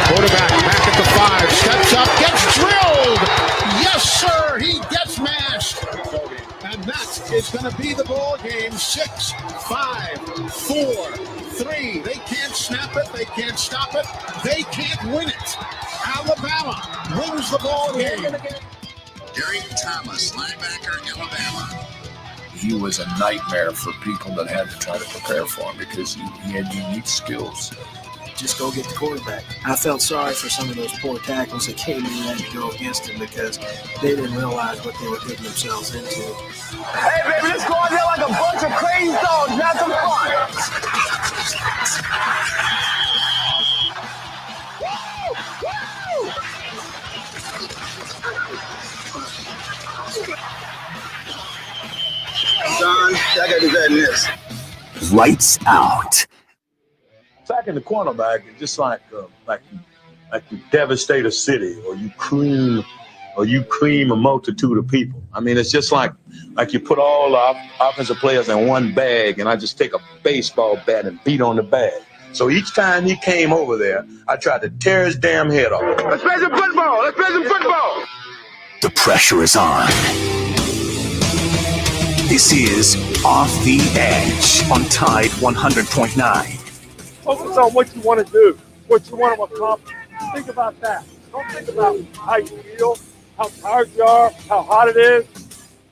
Quarterback back at the 5, steps up, gets drilled. Yes, sir, he gets mashed. And that is going to be the ball game. 6, 5, 4, 3. They can't snap it. They can't stop it. They can't win it. Alabama wins the ball game. Derek Thomas, linebacker, Alabama. He was a nightmare for people that had to try to prepare for him because he had unique skills. Just go get the quarterback. I felt sorry for some of those poor tackles that came in and had to go against him because they didn't realize what they were getting themselves into. Hey, baby, let's go out there like a bunch of crazy dogs. Have some fun. John, I got to do that in this. Lights out. Sacking the cornerback is just like you devastate a city, or you cream a multitude of people. I mean, it's just like you put all the offensive players in one bag, and I just take a baseball bat and beat on the bag. So each time he came over there, I tried to tear his damn head off. Let's play some football. Let's play some football. The pressure is on. This is Off the Edge on Tide 100.9. Focus on what you want to do, what you want to accomplish. Think about that. Don't think about how you feel, how tired you are, how hot it is.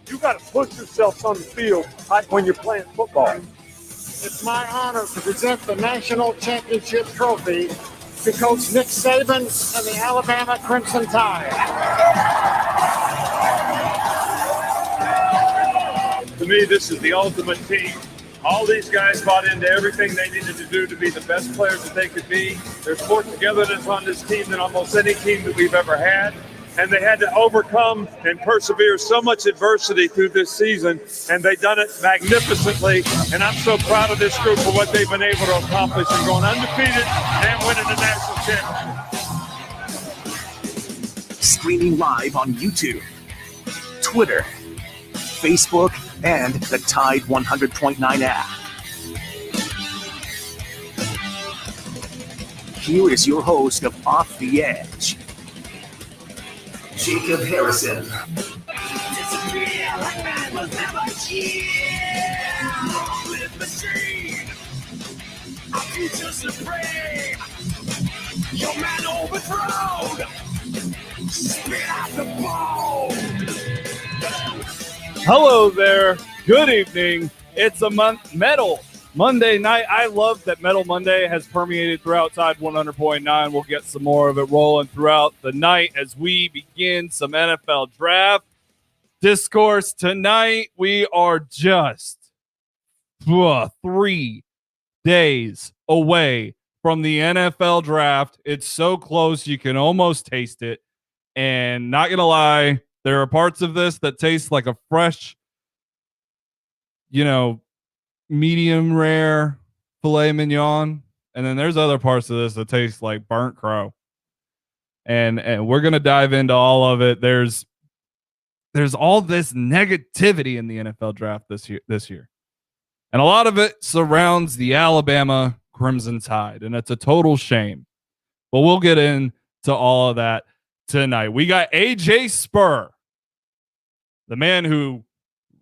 You got to push yourself on the field when you're playing football. It's my honor to present the national championship trophy to Coach Nick Saban and the Alabama Crimson Tide. To me, this is the ultimate team. All these guys bought into everything they needed to do to be the best players that they could be. There's more togetherness on this team than almost any team that we've ever had. And they had to overcome and persevere so much adversity through this season, and they've done it magnificently. And I'm so proud of this group for what they've been able to accomplish and going undefeated and winning the national championship. Streaming live on YouTube, Twitter, Facebook, and the Tide 100.9 app. Here is your host of Off the Edge, Jacob Harrison. Your man overthrown. Spit out the ball. Hello there. Good evening. It's a Metal Monday night. I love that Metal Monday has permeated throughout Tide 100.9. We'll get some more of it rolling throughout the night as we begin some NFL draft discourse. Tonight, we are just 3 days away from the NFL draft. It's so close, you can almost taste it. And not going to lie, there are parts of this that taste like a fresh, medium rare filet mignon. And then there's other parts of this that taste like burnt crow. And we're going to dive into all of it. There's all this negativity in the NFL draft this year. And a lot of it surrounds the Alabama Crimson Tide. And it's a total shame. But we'll get into all of that tonight. We got AJ Spurr, the man who,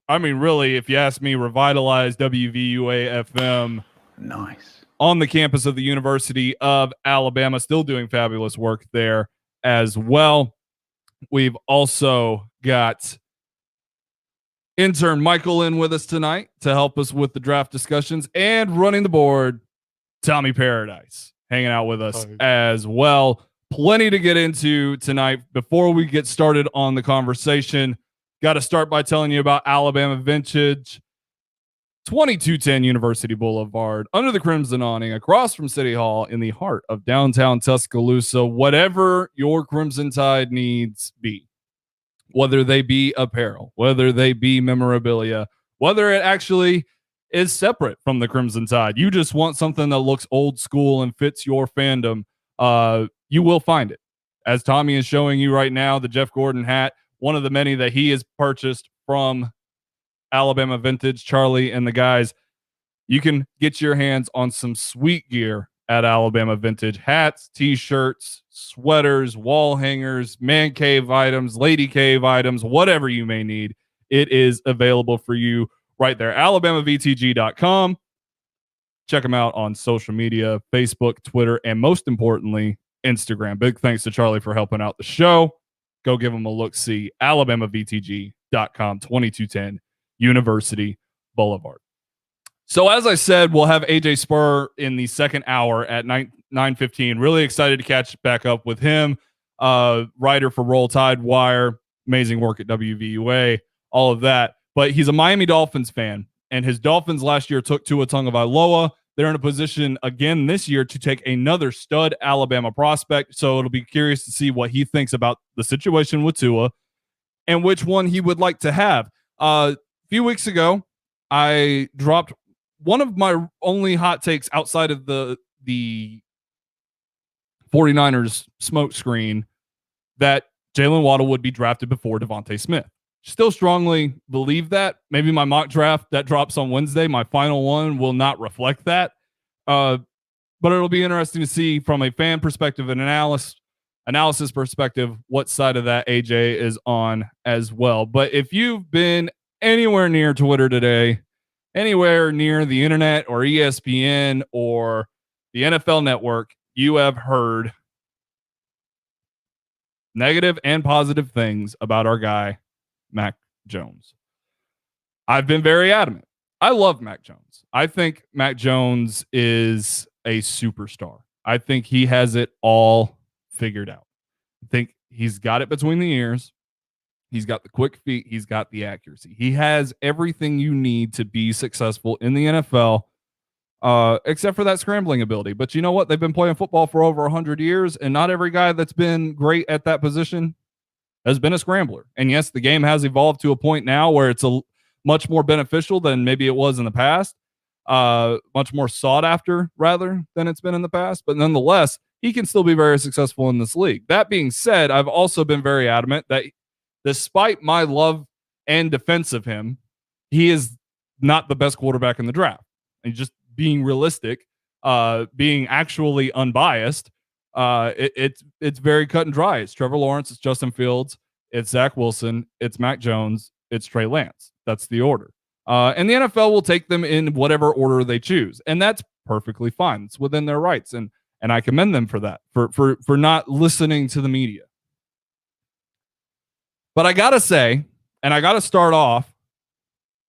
really, if you ask me, revitalized WVUA FM. Nice. On the campus of the University of Alabama, still doing fabulous work there as well. We've also got intern Michael in with us tonight to help us with the draft discussions, and running the board, Tommy Paradise, hanging out with us as well. Plenty to get into tonight. Before we get started on the conversation, got to start by telling you about Alabama Vintage, 2210 University Boulevard, under the Crimson awning, across from City Hall in the heart of downtown Tuscaloosa. Whatever your Crimson Tide needs be, whether they be apparel, whether they be memorabilia, whether it actually is separate from the Crimson Tide, you just want something that looks old school and fits your fandom, you will find it. As Tommy is showing you right now, the Jeff Gordon hat, one of the many that he has purchased from Alabama Vintage, Charlie and the guys. You can get your hands on some sweet gear at Alabama Vintage. Hats, t-shirts, sweaters, wall hangers, man cave items, lady cave items, whatever you may need. It is available for you right there. AlabamaVTG.com. Check them out on social media, Facebook, Twitter, and most importantly, Instagram. Big thanks to Charlie for helping out the show. Go give them a look-see. AlabamaVTG.com, 2210 University Boulevard. So as I said, we'll have AJ Spurr in the second hour at 9:15. Really excited to catch back up with him. Writer for Roll Tide Wire, amazing work at WVUA, all of that. But he's a Miami Dolphins fan, and his Dolphins last year took Tua Tagovailoa. They're in a position again this year to take another stud Alabama prospect. So it'll be curious to see what he thinks about the situation with Tua and which one he would like to have. A few weeks ago, I dropped one of my only hot takes outside of the 49ers smoke screen that Jalen Waddle would be drafted before DeVonta Smith. Still strongly believe that. Maybe my mock draft that drops on Wednesday, my final one, will not reflect that. But it'll be interesting to see from a fan perspective and analysis perspective what side of that AJ is on as well. But if you've been anywhere near Twitter today, anywhere near the internet or ESPN or the NFL Network, you have heard negative and positive things about our guy, Mac Jones. I've been very adamant. I love Mac Jones. I think Mac Jones is a superstar. I think he has it all figured out. I think he's got it between the ears. He's got the quick feet. He's got the accuracy. He has everything you need to be successful in the NFL, except for that scrambling ability. But you know what? They've been playing football for over 100 years, and not every guy that's been great at that position has been a scrambler. And yes, the game has evolved to a point now where it's a much more beneficial than maybe it was in the past, much more sought after rather than it's been in the past. But nonetheless, he can still be very successful in this league. That being said, I've also been very adamant that despite my love and defense of him, he is not the best quarterback in the draft. And just being realistic, being actually unbiased, it's very cut and dry. It's Trevor Lawrence, it's Justin Fields, it's Zach Wilson, it's Mac Jones, it's Trey Lance. That's the order. And the NFL will take them in whatever order they choose. And that's perfectly fine. It's within their rights. And I commend them for that, for not listening to the media. But I got to say, and I got to start off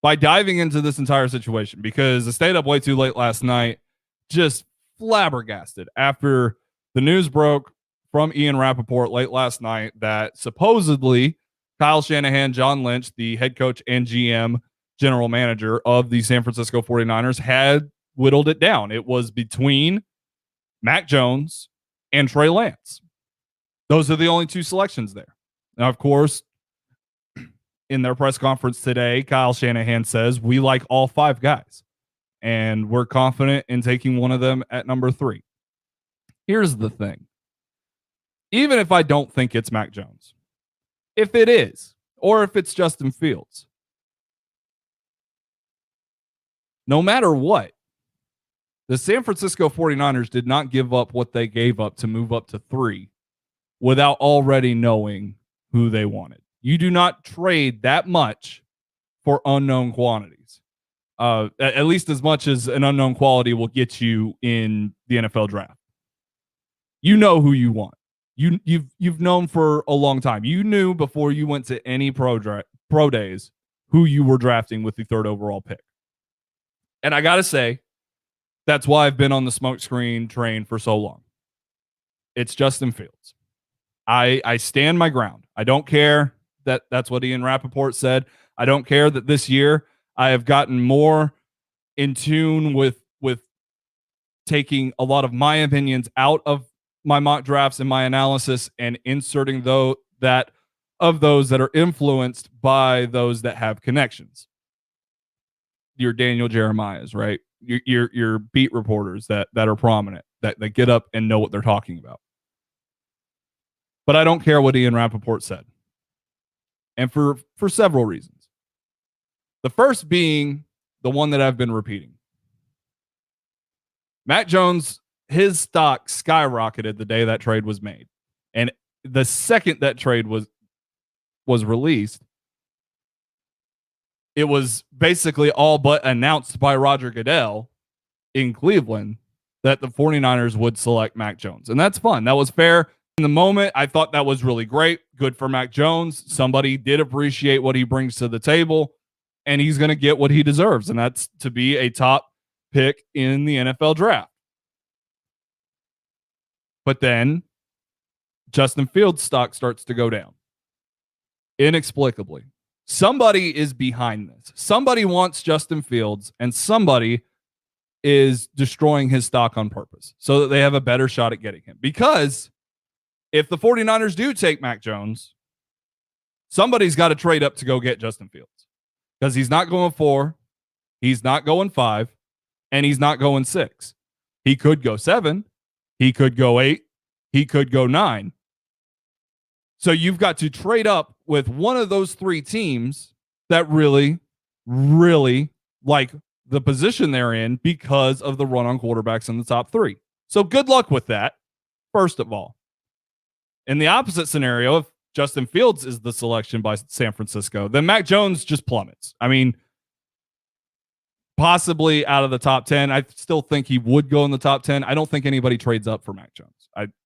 by diving into this entire situation because I stayed up way too late last night, just flabbergasted after the news broke from Ian Rappaport late last night that supposedly Kyle Shanahan, John Lynch, the head coach and GM, general manager of the San Francisco 49ers, had whittled it down. It was between Mac Jones and Trey Lance. Those are the only two selections there. Now, of course, in their press conference today, Kyle Shanahan says, we like all five guys, and we're confident in taking one of them at number 3. Here's the thing. Even if I don't think it's Mac Jones, if it is, or if it's Justin Fields, no matter what, the San Francisco 49ers did not give up what they gave up to move up to 3 without already knowing who they wanted. You do not trade that much for unknown quantities, at least as much as an unknown quality will get you in the NFL draft. You know who you want. You've known for a long time. You knew before you went to any pro days who you were drafting with the 3rd overall pick. And I got to say, that's why I've been on the smokescreen train for so long. It's Justin Fields. I stand my ground. I don't care that that's what Ian Rappaport said. I don't care that this year I have gotten more in tune with taking a lot of my opinions out of my mock drafts and my analysis and inserting those that are influenced by those that have connections. Your Daniel Jeremiah's, right? Your beat reporters that are prominent, that get up and know what they're talking about. But I don't care what Ian Rappaport said. And for several reasons. The first being the one that I've been repeating. Mac Jones his stock skyrocketed the day that trade was made. And the second that trade was released, it was basically all but announced by Roger Goodell in Cleveland that the 49ers would select Mac Jones. And that's fun. That was fair. In the moment, I thought that was really great. Good for Mac Jones. Somebody did appreciate what he brings to the table, and he's going to get what he deserves, and that's to be a top pick in the NFL draft. But then Justin Fields' stock starts to go down inexplicably. Somebody is behind this. Somebody wants Justin Fields, and somebody is destroying his stock on purpose so that they have a better shot at getting him. Because if the 49ers do take Mac Jones, somebody's got to trade up to go get Justin Fields, because he's not going 4, he's not going 5, and he's not going 6. He could go 7, he could go 8, he could go 9. So you've got to trade up with one of those 3 teams that really, really like the position they're in because of the run on quarterbacks in the top 3. So good luck with that, first of all. In the opposite scenario, if Justin Fields is the selection by San Francisco, then Mac Jones just plummets. I mean, possibly out of the top 10. I still think he would go in the top 10. I don't think anybody trades up for Mac Jones.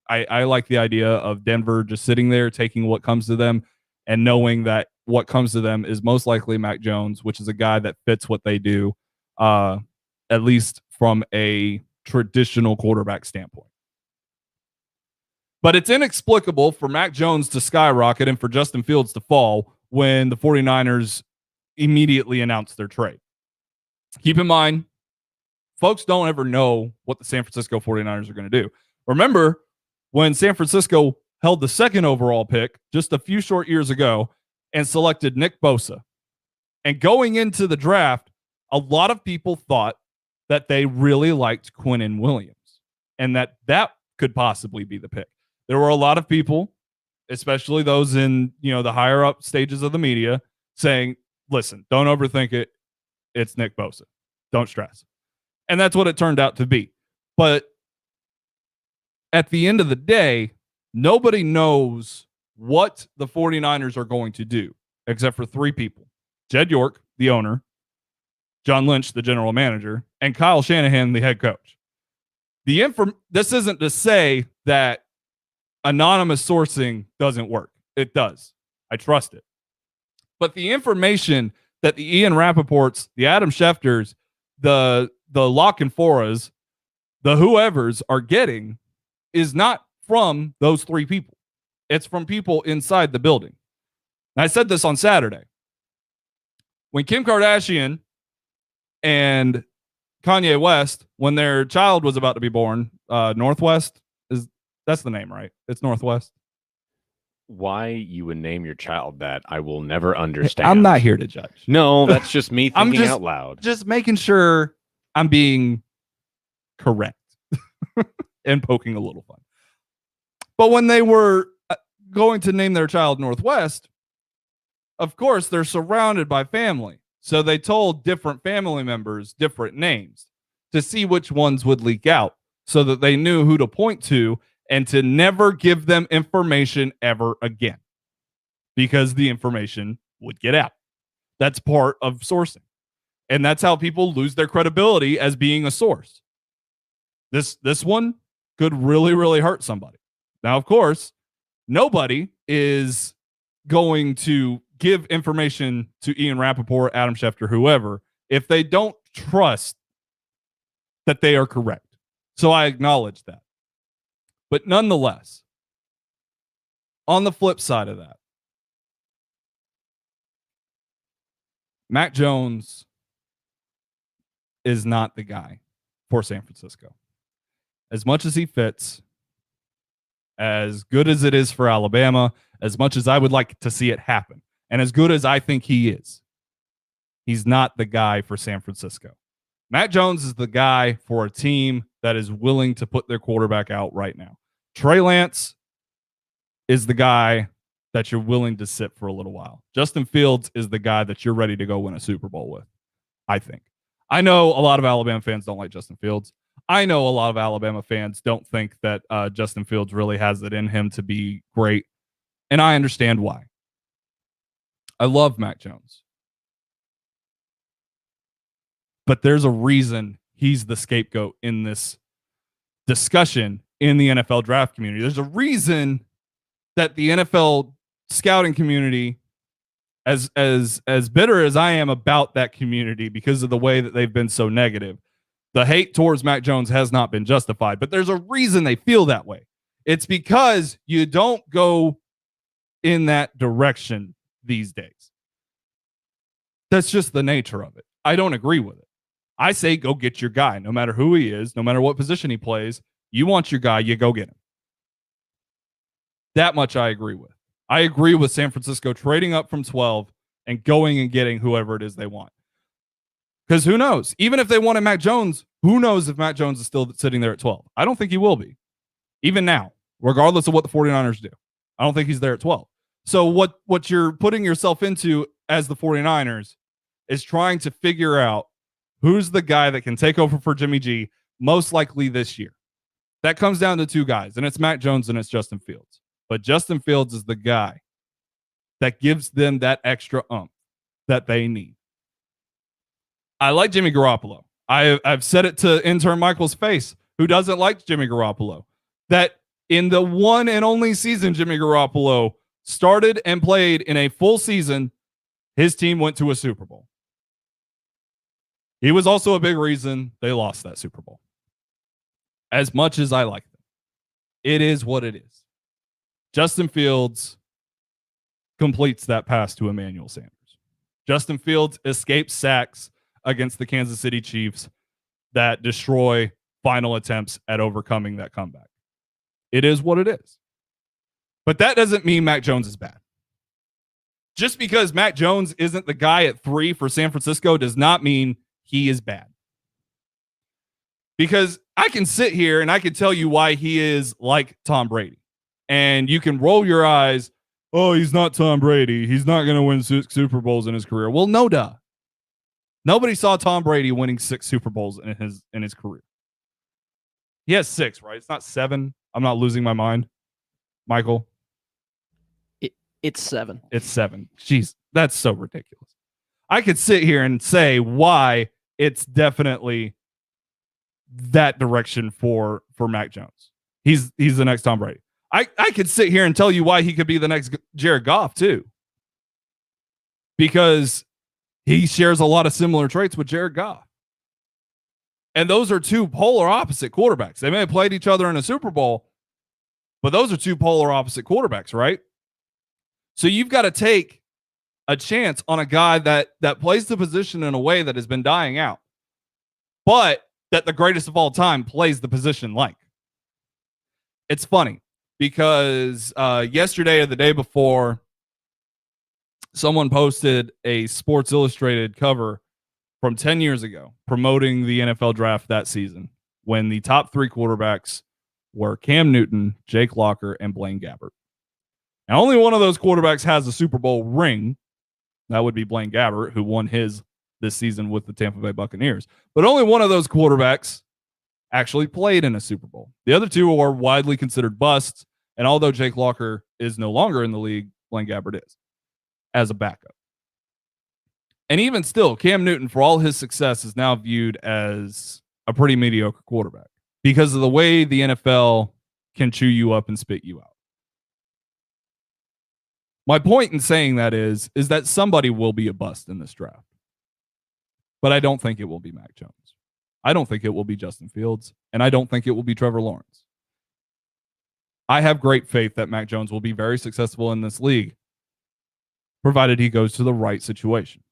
I like the idea of Denver just sitting there, taking what comes to them, and knowing that what comes to them is most likely Mac Jones, which is a guy that fits what they do, at least from a traditional quarterback standpoint. But it's inexplicable for Mac Jones to skyrocket and for Justin Fields to fall when the 49ers immediately announced their trade. Keep in mind, folks don't ever know what the San Francisco 49ers are going to do. Remember when San Francisco held the 2nd overall pick just a few short years ago and selected Nick Bosa. And going into the draft, a lot of people thought that they really liked Quinnen Williams and that could possibly be the pick. There were a lot of people, especially those in, the higher up stages of the media, saying, listen, don't overthink it. It's Nick Bosa. Don't stress. And that's what it turned out to be. But at the end of the day, nobody knows what the 49ers are going to do except for 3 people. Jed York, the owner, John Lynch, the general manager, and Kyle Shanahan, the head coach. This isn't to say that anonymous sourcing doesn't work. It does. I trust it. But the information that the Ian Rappaports, the Adam Schefters, the Lock and Foras, the whoever's are getting is not from those 3 people. It's from people inside the building. And I said this on Saturday. When Kim Kardashian and Kanye West, when their child was about to be born, Northwest, that's the name, right? It's Northwest. Why you would name your child that, I will never understand. I'm not here to judge. No, that's just me thinking out loud. Just making sure I'm being correct and poking a little fun. But when they were going to name their child Northwest, of course, they're surrounded by family. So they told different family members different names to see which ones would leak out so that they knew who to point to and to never give them information ever again, because the information would get out. That's part of sourcing. And that's how people lose their credibility as being a source. This one could really, really hurt somebody. Now, of course, nobody is going to give information to Ian Rappaport, Adam Schefter, whoever, if they don't trust that they are correct. So I acknowledge that. But nonetheless, on the flip side of that, Mac Jones is not the guy for San Francisco. As much as he fits, as good as it is for Alabama, as much as I would like to see it happen, and as good as I think he is, he's not the guy for San Francisco. Mac Jones is the guy for a team that is willing to put their quarterback out right now. Trey Lance is the guy that you're willing to sit for a little while. Justin Fields is the guy that you're ready to go win a Super Bowl with, I think. I know a lot of Alabama fans don't like Justin Fields. I know a lot of Alabama fans don't think that Justin Fields really has it in him to be great, and I understand why. I love Mac Jones. But there's a reason he's the scapegoat in this discussion in the NFL draft community. There's a reason that the NFL scouting community, as bitter as I am about that community because of the way that they've been so negative, the hate towards Mac Jones has not been justified. But there's a reason they feel that way. It's because you don't go in that direction these days. That's just the nature of it. I don't agree with it. I say go get your guy, no matter who he is, no matter what position he plays. You want your guy, you go get him. That much I agree with. I agree with San Francisco trading up from 12 and going and getting whoever it is they want. Because who knows? Even if they wanted Mac Jones, who knows if Mac Jones is still sitting there at 12? I don't think he will be. Even now, regardless of what the 49ers do. I don't think he's there at 12. So what you're putting yourself into as the 49ers is trying to figure out who's the guy that can take over for Jimmy G most likely this year. That comes down to two guys, and it's Mac Jones and it's Justin Fields. But Justin Fields is the guy that gives them that extra oomph that they need. I like Jimmy Garoppolo. I've said it to intern Michael's face, who doesn't like Jimmy Garoppolo, that in the one and only season Jimmy Garoppolo started and played in a full season, his team went to a Super Bowl. He was also a big reason they lost that Super Bowl. As much as I like them, it is what it is. Justin Fields completes that pass to Emmanuel Sanders. Justin Fields escapes sacks against the Kansas City Chiefs that destroy final attempts at overcoming that comeback. It is what it is. But that doesn't mean Mac Jones is bad. Just because Mac Jones isn't the guy at 3 for San Francisco does not mean he is bad. Because I can sit here and I can tell you why he is like Tom Brady. And you can roll your eyes. Oh, he's not Tom Brady. He's not going to win 6 Super Bowls in his career. Well, no duh. Nobody saw Tom Brady winning 6 Super Bowls in his career. He has 6, right? It's not 7. I'm not losing my mind. Michael? It's 7. It's 7. Jeez, that's so ridiculous. I could sit here and say why it's definitely that direction for Mac Jones. He's the next Tom Brady. I could sit here and tell you why he could be the next Jared Goff too. Because he shares a lot of similar traits with Jared Goff. And those are two polar opposite quarterbacks. They may have played each other in a Super Bowl, but those are two polar opposite quarterbacks, right? So you've got to take a chance on a guy that plays the position in a way that has been dying out, but that the greatest of all time plays the position like. It's funny because yesterday or the day before, someone posted a Sports Illustrated cover from 10 years ago promoting the NFL draft that season when the top 3 quarterbacks were Cam Newton, Jake Locker, and Blaine Gabbert. Now, only one of those quarterbacks has a Super Bowl ring. That would be Blaine Gabbert, who won his this season with the Tampa Bay Buccaneers. But only one of those quarterbacks actually played in a Super Bowl. The other two are widely considered busts. And although Jake Locker is no longer in the league, Blaine Gabbert is as a backup. And even still, Cam Newton, for all his success, is now viewed as a pretty mediocre quarterback because of the way the NFL can chew you up and spit you out. My point in saying that is that somebody will be a bust in this draft. But I don't think it will be Mac Jones. I don't think it will be Justin Fields. And I don't think it will be Trevor Lawrence. I have great faith that Mac Jones will be very successful in this league, provided he goes to the right situation.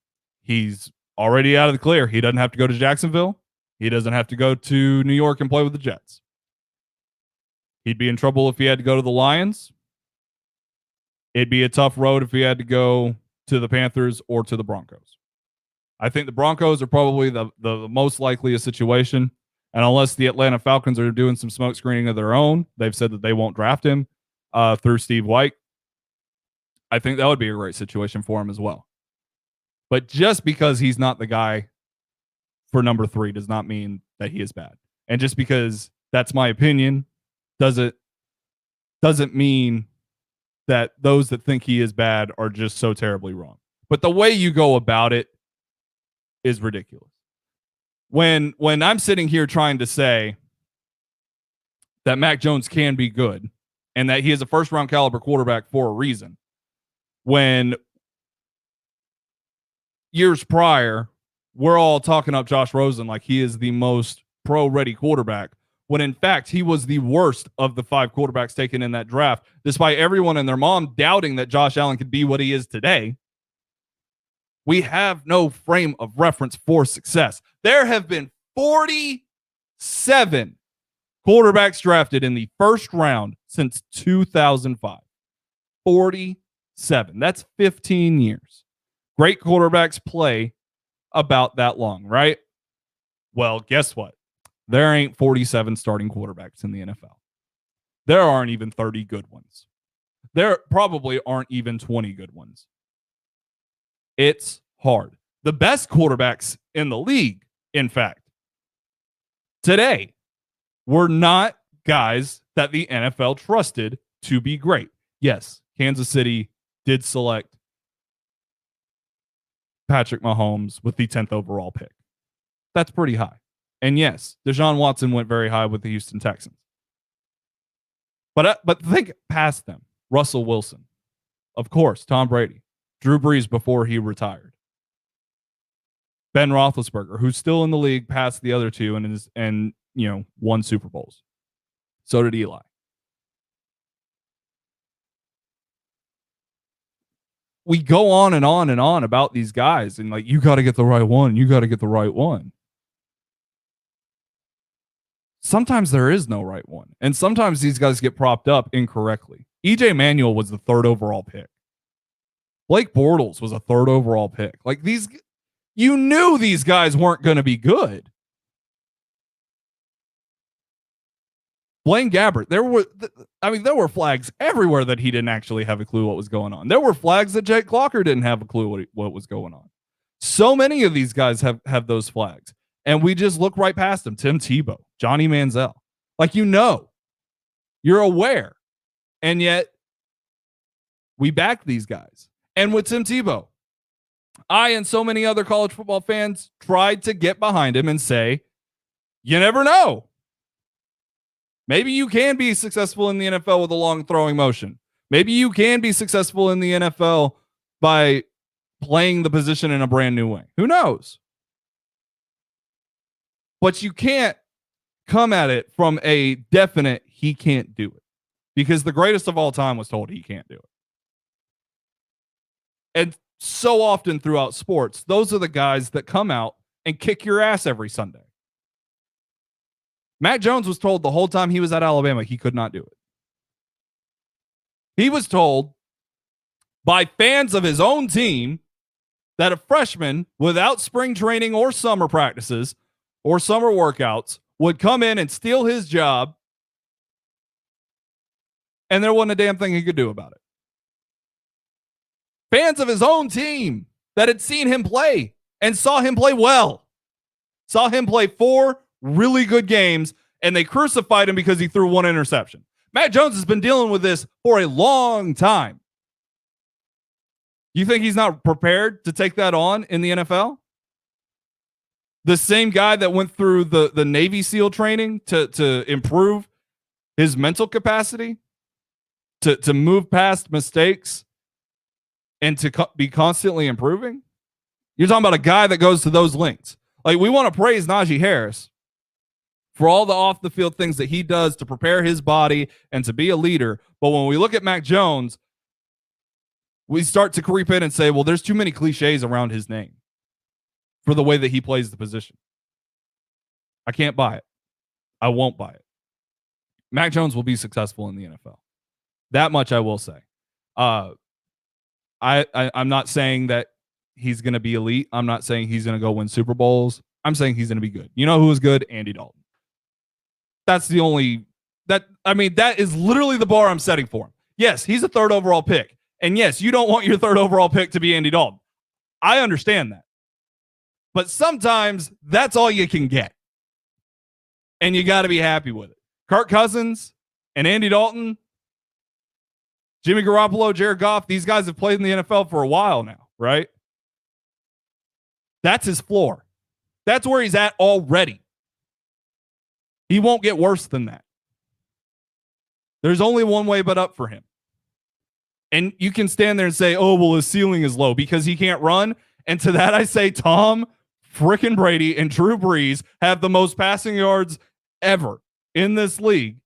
He's already out of the clear. He doesn't have to go to Jacksonville. He doesn't have to go to New York and play with the Jets. He'd be in trouble if he had to go to the Lions. It'd be a tough road if he had to go to the Panthers or to the Broncos. I think the Broncos are probably the most likely a situation. And unless the Atlanta Falcons are doing some smoke screening of their own, they've said that they won't draft him through Steve White. I think that would be a great situation for him as well. But just because he's not the guy for number 3 does not mean that he is bad. And just because that's my opinion doesn't mean that those that think he is bad are just so terribly wrong. But the way you go about it is ridiculous. When I'm sitting here trying to say that Mac Jones can be good and that he is a first-round caliber quarterback for a reason, when years prior, we're all talking up Josh Rosen like he is the most pro-ready quarterback, when in fact he was the worst of the 5 quarterbacks taken in that draft, despite everyone and their mom doubting that Josh Allen could be what he is today. We have no frame of reference for success. There have been 47 quarterbacks drafted in the first round since 2005. 47. That's 15 years. Great quarterbacks play about that long, right? Well, guess what? There ain't 47 starting quarterbacks in the NFL. There aren't even 30 good ones. There probably aren't even 20 good ones. It's hard. The best quarterbacks in the league, in fact, today were not guys that the NFL trusted to be great. Yes, Kansas City did select Patrick Mahomes with the 10th overall pick. That's pretty high. And yes, Deshaun Watson went very high with the Houston Texans. But think past them. Russell Wilson. Of course, Tom Brady. Drew Brees before he retired. Ben Roethlisberger, who's still in the league past the other two and won Super Bowls. So did Eli. We go on and on and on about these guys and like, you got to get the right one. You got to get the right one. Sometimes there is no right one. And sometimes these guys get propped up incorrectly. EJ Manuel was the 3rd overall pick. Blake Bortles was a 3rd overall pick. Like you knew these guys weren't going to be good. Blaine Gabbert, there were flags everywhere that he didn't actually have a clue what was going on. There were flags that Jake Clocker didn't have a clue what was going on. So many of these guys have those flags. And we just look right past them. Tim Tebow, Johnny Manziel. Like, you're aware. And yet we back these guys. And with Tim Tebow, I and so many other college football fans tried to get behind him and say, you never know. Maybe you can be successful in the NFL with a long throwing motion. Maybe you can be successful in the NFL by playing the position in a brand new way. Who knows? But you can't come at it from a definite he can't do it. Because the greatest of all time was told he can't do it. And so often throughout sports, those are the guys that come out and kick your ass every Sunday. Mac Jones was told the whole time he was at Alabama he could not do it. He was told by fans of his own team that a freshman without spring training or summer practices or summer workouts would come in and steal his job, and there wasn't a damn thing he could do about it. Fans of his own team that had seen him play and saw him play well, saw him play 4 really good games, and they crucified him because he threw 1 interception. Mac Jones has been dealing with this for a long time. You think he's not prepared to take that on in the NFL? The same guy that went through the Navy SEAL training to improve his mental capacity, to move past mistakes, and to be constantly improving. You're talking about a guy that goes to those lengths. Like, we want to praise Najee Harris for all the off the field things that he does to prepare his body and to be a leader. But when we look at Mac Jones, we start to creep in and say, well, there's too many cliches around his name for the way that he plays the position. I can't buy it. I won't buy it. Mac Jones will be successful in the NFL. That much I will say. I'm not saying that he's going to be elite. I'm not saying he's going to go win Super Bowls. I'm saying he's going to be good. You know who is good? Andy Dalton. That's the only that is literally the bar I'm setting for him. Yes, he's a 3rd overall pick. And yes, you don't want your 3rd overall pick to be Andy Dalton. I understand that. But sometimes that's all you can get. and you got to be happy with it. Kirk Cousins and Andy Dalton, Jimmy Garoppolo, Jared Goff, these guys have played in the NFL for a while now, right? That's his floor. That's where he's at already. He won't get worse than that. There's only one way but up for him. And you can stand there and say, oh, well, his ceiling is low because he can't run. And to that, I say Tom frickin' Brady and Drew Brees have the most passing yards ever in this league.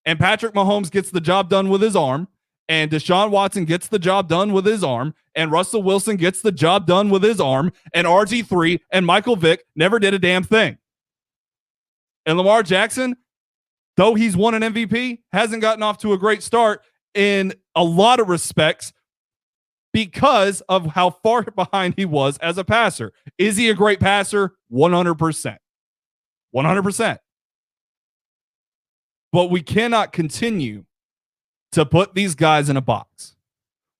And Patrick Mahomes gets the job done with his arm. And Deshaun Watson gets the job done with his arm. And Russell Wilson gets the job done with his arm. And RG3 and Michael Vick never did a damn thing. And Lamar Jackson, though he's won an MVP, hasn't gotten off to a great start in a lot of respects because of how far behind he was as a passer. Is he a great passer? 100%. 100%. But we cannot continue to put these guys in a box.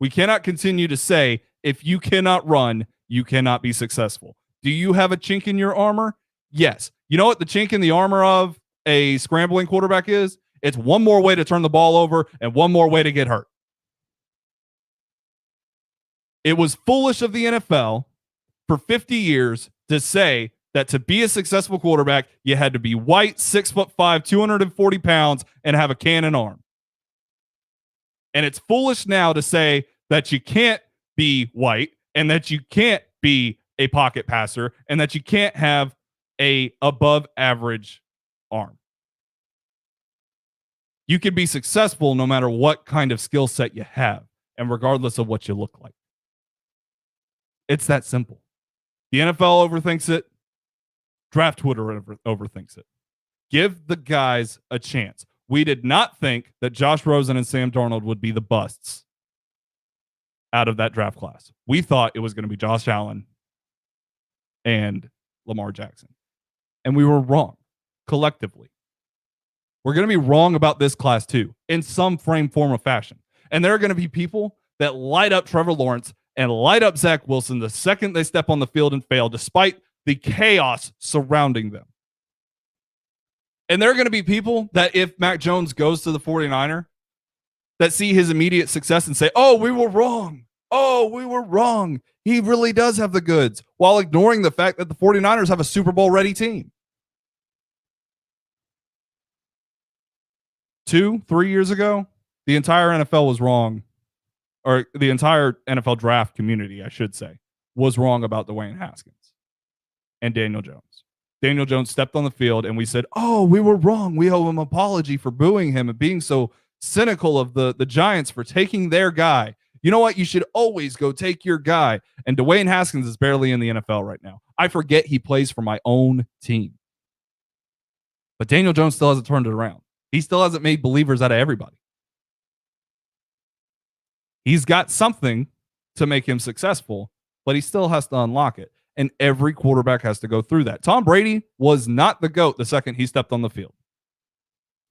We cannot continue to say, if you cannot run, you cannot be successful. Do you have a chink in your armor? Yes. You know what the chink in the armor of a scrambling quarterback is? It's one more way to turn the ball over and one more way to get hurt. It was foolish of the NFL for 50 years to say that to be a successful quarterback, you had to be white, 6'5", 240 pounds, and have a cannon arm. And it's foolish now to say that you can't be white and that you can't be a pocket passer and that you can't have a above average arm. You can be successful no matter what kind of skill set you have and regardless of what you look like. It's that simple. The NFL overthinks it. Draft Twitter overthinks it. Give the guys a chance. We did not think that Josh Rosen and Sam Darnold would be the busts out of that draft class. We thought it was going to be Josh Allen and Lamar Jackson. And we were wrong collectively. We're going to be wrong about this class too, in some frame, form, or fashion. And there are going to be people that light up Trevor Lawrence and light up Zach Wilson the second they step on the field and fail, despite the chaos surrounding them. And there are going to be people that if Mac Jones goes to the 49er, that see his immediate success and say, oh, we were wrong. Oh, we were wrong. He really does have the goods, while ignoring the fact that the 49ers have a Super Bowl ready team. 2-3 years ago, the entire NFL was wrong, or the entire NFL draft community, I should say, was wrong about Dwayne Haskins and Daniel Jones. Daniel Jones stepped on the field and we said, oh, we were wrong. We owe him an apology for booing him and being so cynical of the Giants for taking their guy. You know what? You should always go take your guy. And Dwayne Haskins is barely in the NFL right now. I forget he plays for my own team. But Daniel Jones still hasn't turned it around. He still hasn't made believers out of everybody. He's got something to make him successful, but he still has to unlock it. And every quarterback has to go through that. Tom Brady was not the GOAT the second he stepped on the field.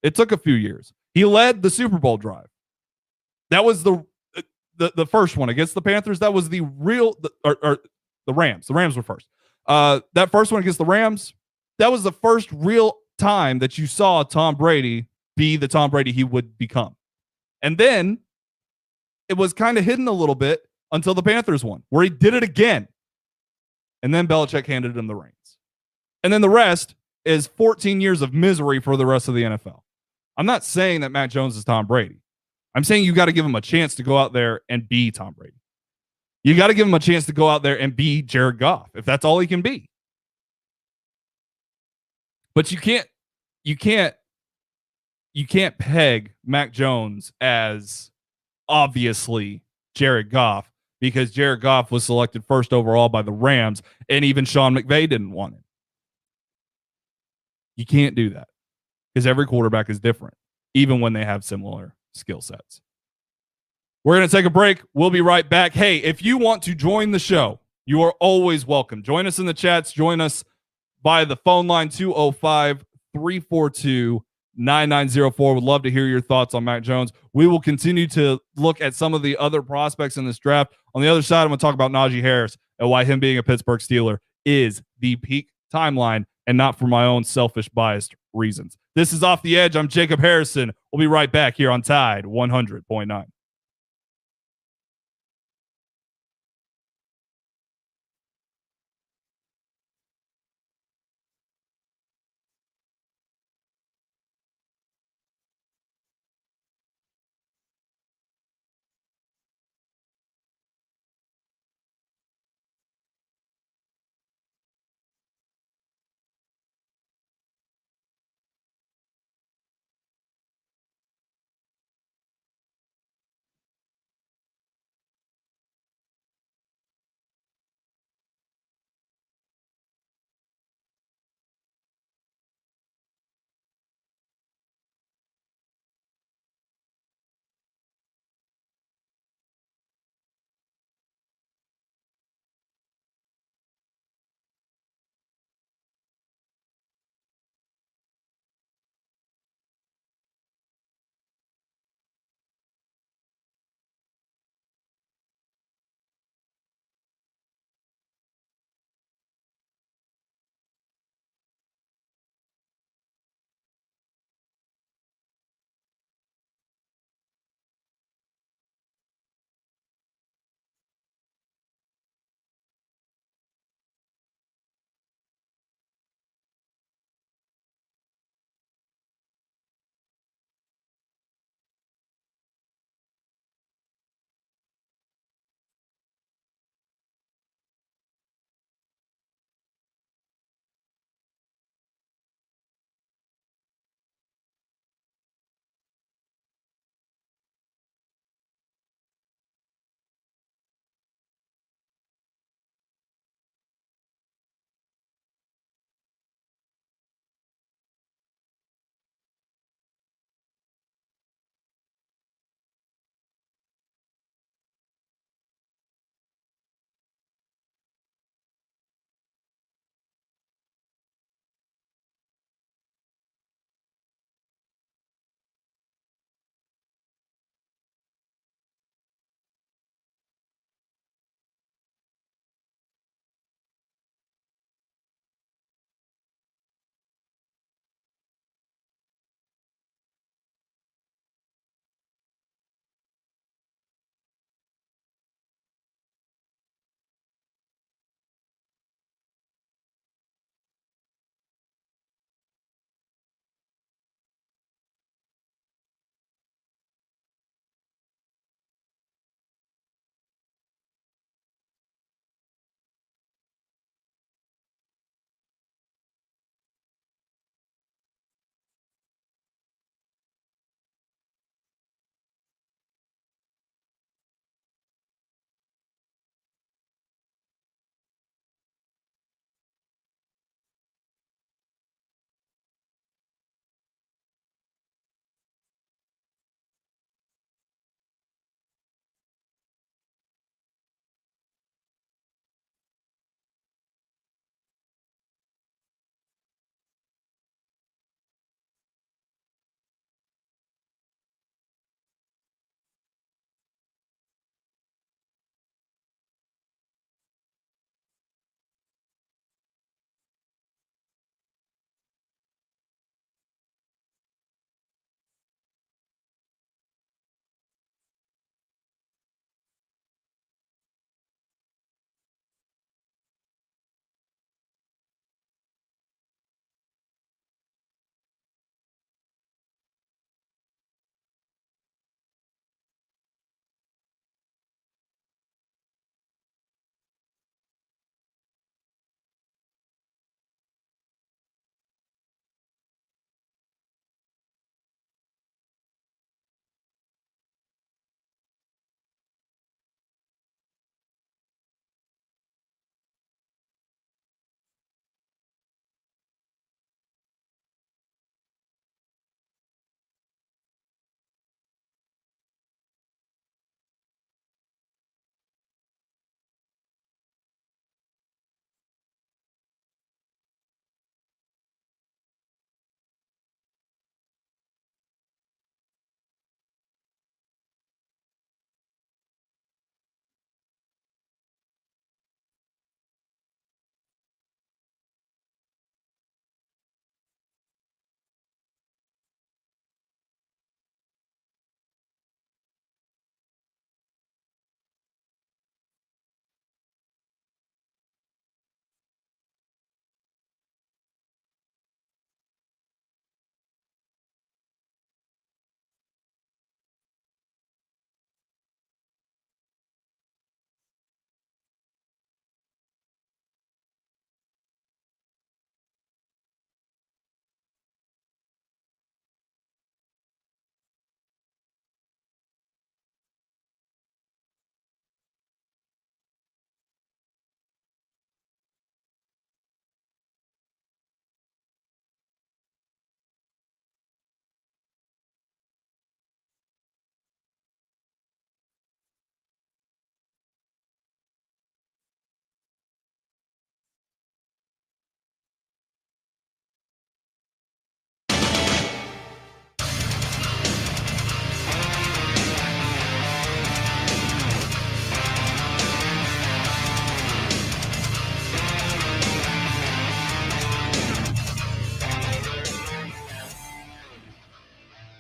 It took a few years. He led the Super Bowl drive. That was the first one against the Panthers. That was the Rams. The Rams were first. That first one against the Rams, that was the first real time that you saw Tom Brady be the Tom Brady he would become. And then it was kind of hidden a little bit until the Panthers won, where he did it again. And then Belichick handed him the reins. And then the rest is 14 years of misery for the rest of the NFL. I'm not saying that Mac Jones is Tom Brady. I'm saying you got to give him a chance to go out there and be Tom Brady. You got to give him a chance to go out there and be Jared Goff, if that's all he can be. But you can't peg Mac Jones as obviously Jared Goff, because Jared Goff was selected first overall by the Rams, and even Sean McVay didn't want him. You can't do that because every quarterback is different, even when they have similar skill sets. We're going to take a break. We'll be right back. Hey, if you want to join the show, you are always welcome. Join us in the chats. Join us by the phone line 205-342-9904. Would love to hear your thoughts on Mac Jones. We will continue to look at some of the other prospects in this draft. On the other side, I'm going to talk about Najee Harris and why him being a Pittsburgh Steeler is the peak timeline and not for my own selfish biased reasons. This is Off the Edge. I'm Jacob Harrison. We'll be right back here on Tide 100.9.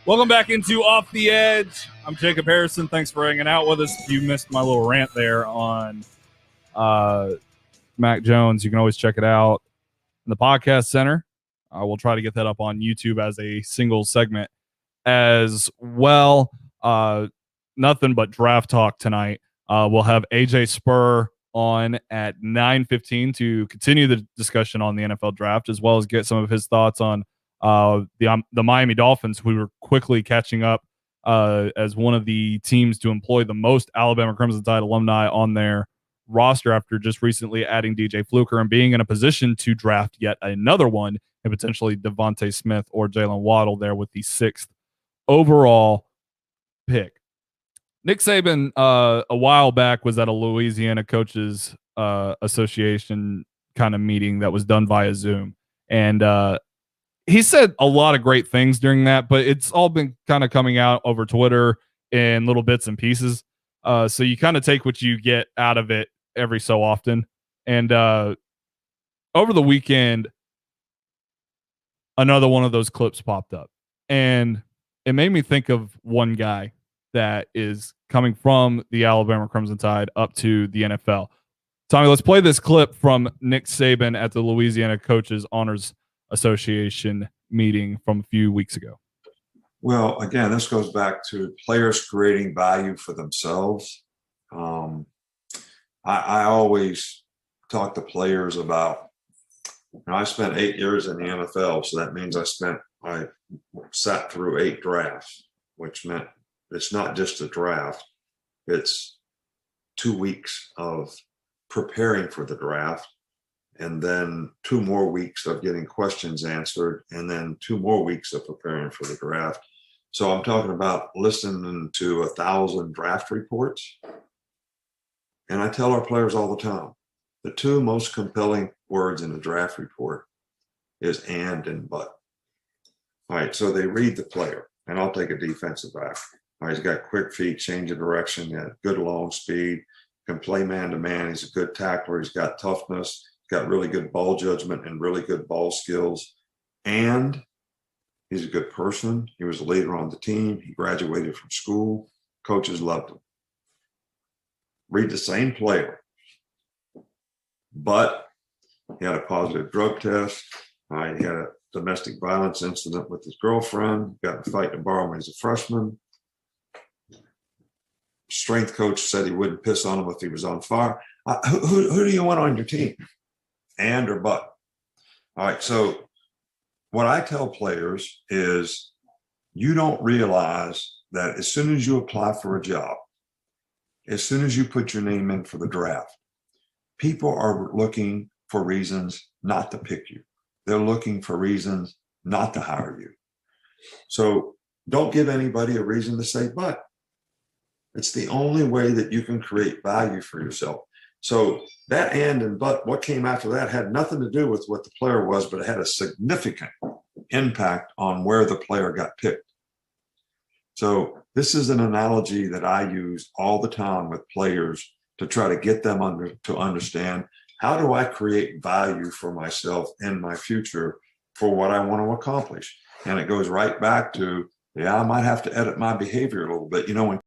Welcome back into Off the Edge. I'm Jacob Harrison. Thanks for hanging out with us. If you missed my little rant there on Mac Jones, you can always check it out in the podcast center. We'll try to get that up on YouTube as a single segment as well. Nothing but draft talk tonight. We'll have AJ Spurr on at 9:15 to continue the discussion on the NFL draft, as well as get some of his thoughts on the Miami Dolphins, who were quickly catching up as one of the teams to employ the most Alabama Crimson Tide alumni on their roster after just recently adding DJ Fluker and being in a position to draft yet another one and potentially DeVonta Smith or Jalen Waddle there with the 6th overall pick. Nick Saban a while back was at a Louisiana Coaches Association kind of meeting that was done via Zoom, and he said a lot of great things during that, but it's all been kind of coming out over Twitter in little bits and pieces. So you kind of take what you get out of it every so often. And over the weekend, another one of those clips popped up, and it made me think of one guy that is coming from the Alabama Crimson Tide up to the NFL. Tommy, let's play this clip from Nick Saban at the Louisiana Coaches Honors Association meeting from a few weeks ago. Well, again, this goes back to players creating value for themselves. I always talk to players about, I spent 8 years in the NFL, so that means I sat through 8 drafts, which meant it's not just a draft. It's 2 weeks of preparing for the draft, and then 2 more weeks of getting questions answered, and then 2 more weeks of preparing for the draft. So I'm talking about listening to 1,000 draft reports. And I tell our players all the time, the 2 most compelling words in the draft report is and but. All right, so they read the player, and I'll take a defensive back. All right, he's got quick feet, change of direction, good long speed, can play man-to-man. He's a good tackler. He's got toughness. He's got really good ball judgment and really good ball skills. And he's a good person. He was a leader on the team. He graduated from school. Coaches loved him. Read the same player, but he had a positive drug test. He had a domestic violence incident with his girlfriend. Got in a fight in a bar when he was a freshman. Strength coach said he wouldn't piss on him if he was on fire. Who do you want on your team? And or but? All right, so what I tell players is you don't realize that as soon as you apply for a job, as soon as you put your name in for the draft, people are looking for reasons not to pick you. They're looking for reasons not to hire you. So don't give anybody a reason to say but. It's the only way that you can create value for yourself. So that and but, what came after that had nothing to do with what the player was, but it had a significant impact on where the player got picked. So this is an analogy that I use all the time with players to try to get them to understand, how do I create value for myself and my future for what I want to accomplish? And it goes right back to, I might have to edit my behavior a little bit. When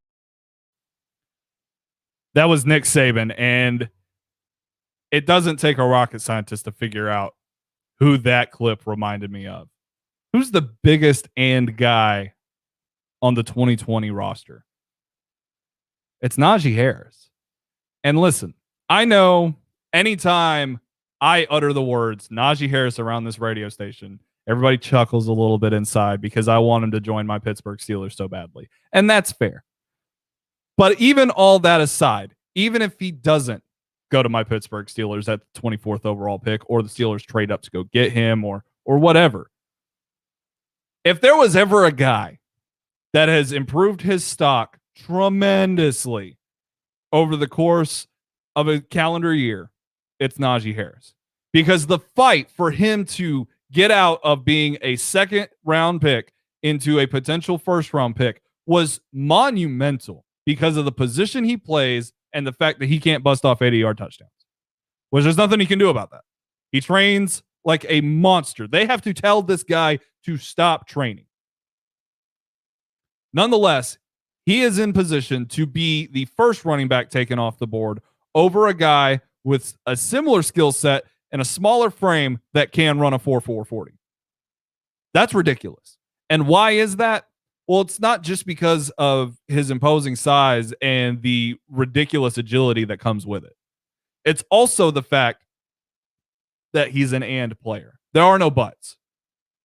that was Nick Saban, and it doesn't take a rocket scientist to figure out who that clip reminded me of. Who's the biggest and guy on the 2020 roster? It's Najee Harris. And listen, I know anytime I utter the words Najee Harris around this radio station, everybody chuckles a little bit inside because I want him to join my Pittsburgh Steelers so badly. And that's fair. But even all that aside, even if he doesn't go to my Pittsburgh Steelers at the 24th overall pick, or the Steelers trade up to go get him, or whatever, if there was ever a guy that has improved his stock tremendously over the course of a calendar year, it's Najee Harris. Because the fight for him to get out of being a 2nd round pick into a potential 1st round pick was monumental, because of the position he plays and the fact that he can't bust off 80-yard touchdowns, which there's nothing he can do about that. He trains like a monster. They have to tell this guy to stop training. Nonetheless, he is in position to be the first running back taken off the board over a guy with a similar skill set and a smaller frame that can run a 4.40. That's ridiculous. And why is that? Well, it's not just because of his imposing size and the ridiculous agility that comes with it. It's also the fact that he's an and player. There are no buts.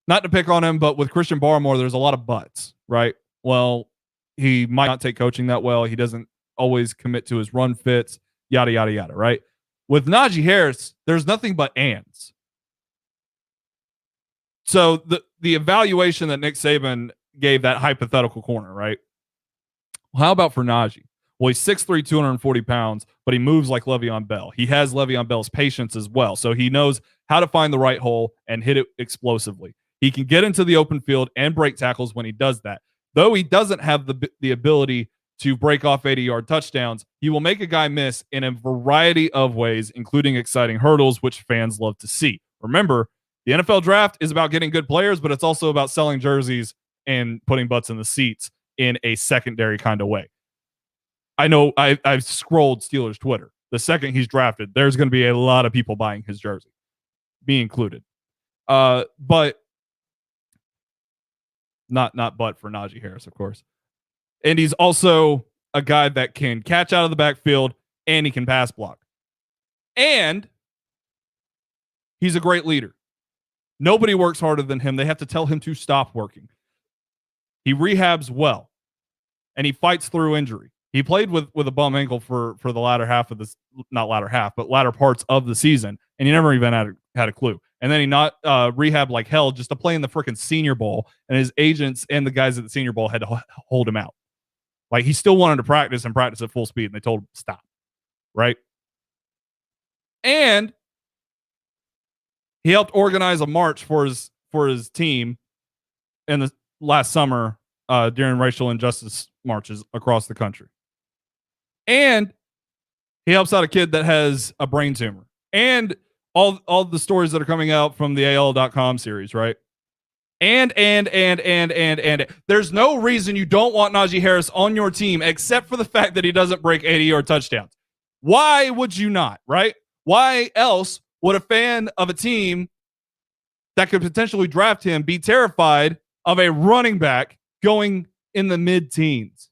Not to pick on him, but with Christian Barmore, there's a lot of buts, right? Well, he might not take coaching that well. He doesn't always commit to his run fits, yada, yada, yada, right? With Najee Harris, there's nothing but ands. So the evaluation that Nick Saban gave that hypothetical corner, right? Well, how about for Najee? Well, he's 6'3", 240 pounds, but he moves like Le'Veon Bell. He has Le'Veon Bell's patience as well. So he knows how to find the right hole and hit it explosively. He can get into the open field and break tackles when he does that. Though he doesn't have the ability to break off 80-yard touchdowns, he will make a guy miss in a variety of ways, including exciting hurdles, which fans love to see. Remember, the NFL draft is about getting good players, but it's also about selling jerseys and putting butts in the seats in a secondary kind of way. I know I've scrolled Steelers Twitter. The second he's drafted, there's going to be a lot of people buying his jersey, me included. But not but for Najee Harris, of course. And he's also a guy that can catch out of the backfield and he can pass block. And he's a great leader. Nobody works harder than him. They have to tell him to stop working. He rehabs well, and he fights through injury. He played with a bum ankle for the latter half of this, not latter half, but latter parts of the season, and he never even had a clue. And then he not rehabbed like hell just to play in the freaking Senior Bowl, and his agents and the guys at the Senior Bowl had to hold him out. Like, he still wanted to practice at full speed, and they told him stop, right? And he helped organize a march for his team in the last summer during racial injustice marches across the country. And he helps out a kid that has a brain tumor. And all the stories that are coming out from the AL.com series, right? And there's no reason you don't want Najee Harris on your team except for the fact that he doesn't break 80-yard touchdowns. Why would you not, right? Why else would a fan of a team that could potentially draft him be terrified of a running back going in the mid-teens?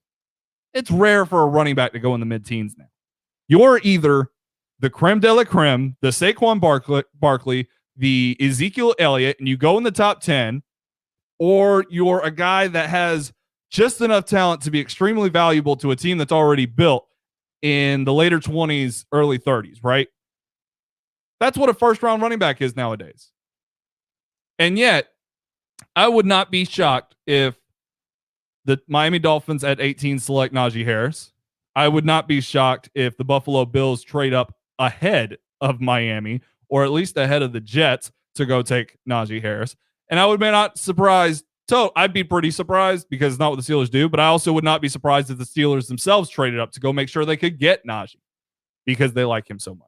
It's rare for a running back to go in the mid-teens now. You're either the creme de la creme, the Saquon Barkley, the Ezekiel Elliott, and you go in the top 10, or you're a guy that has just enough talent to be extremely valuable to a team that's already built in the later 20s, early 30s, right? That's what a first-round running back is nowadays. And yet, I would not be shocked if the Miami Dolphins at 18 select Najee Harris. I would not be shocked if the Buffalo Bills trade up ahead of Miami, or at least ahead of the Jets, to go take Najee Harris. And I would be not surprised. So I'd be pretty surprised because it's not what the Steelers do, but I also would not be surprised if the Steelers themselves traded up to go make sure they could get Najee because they like him so much.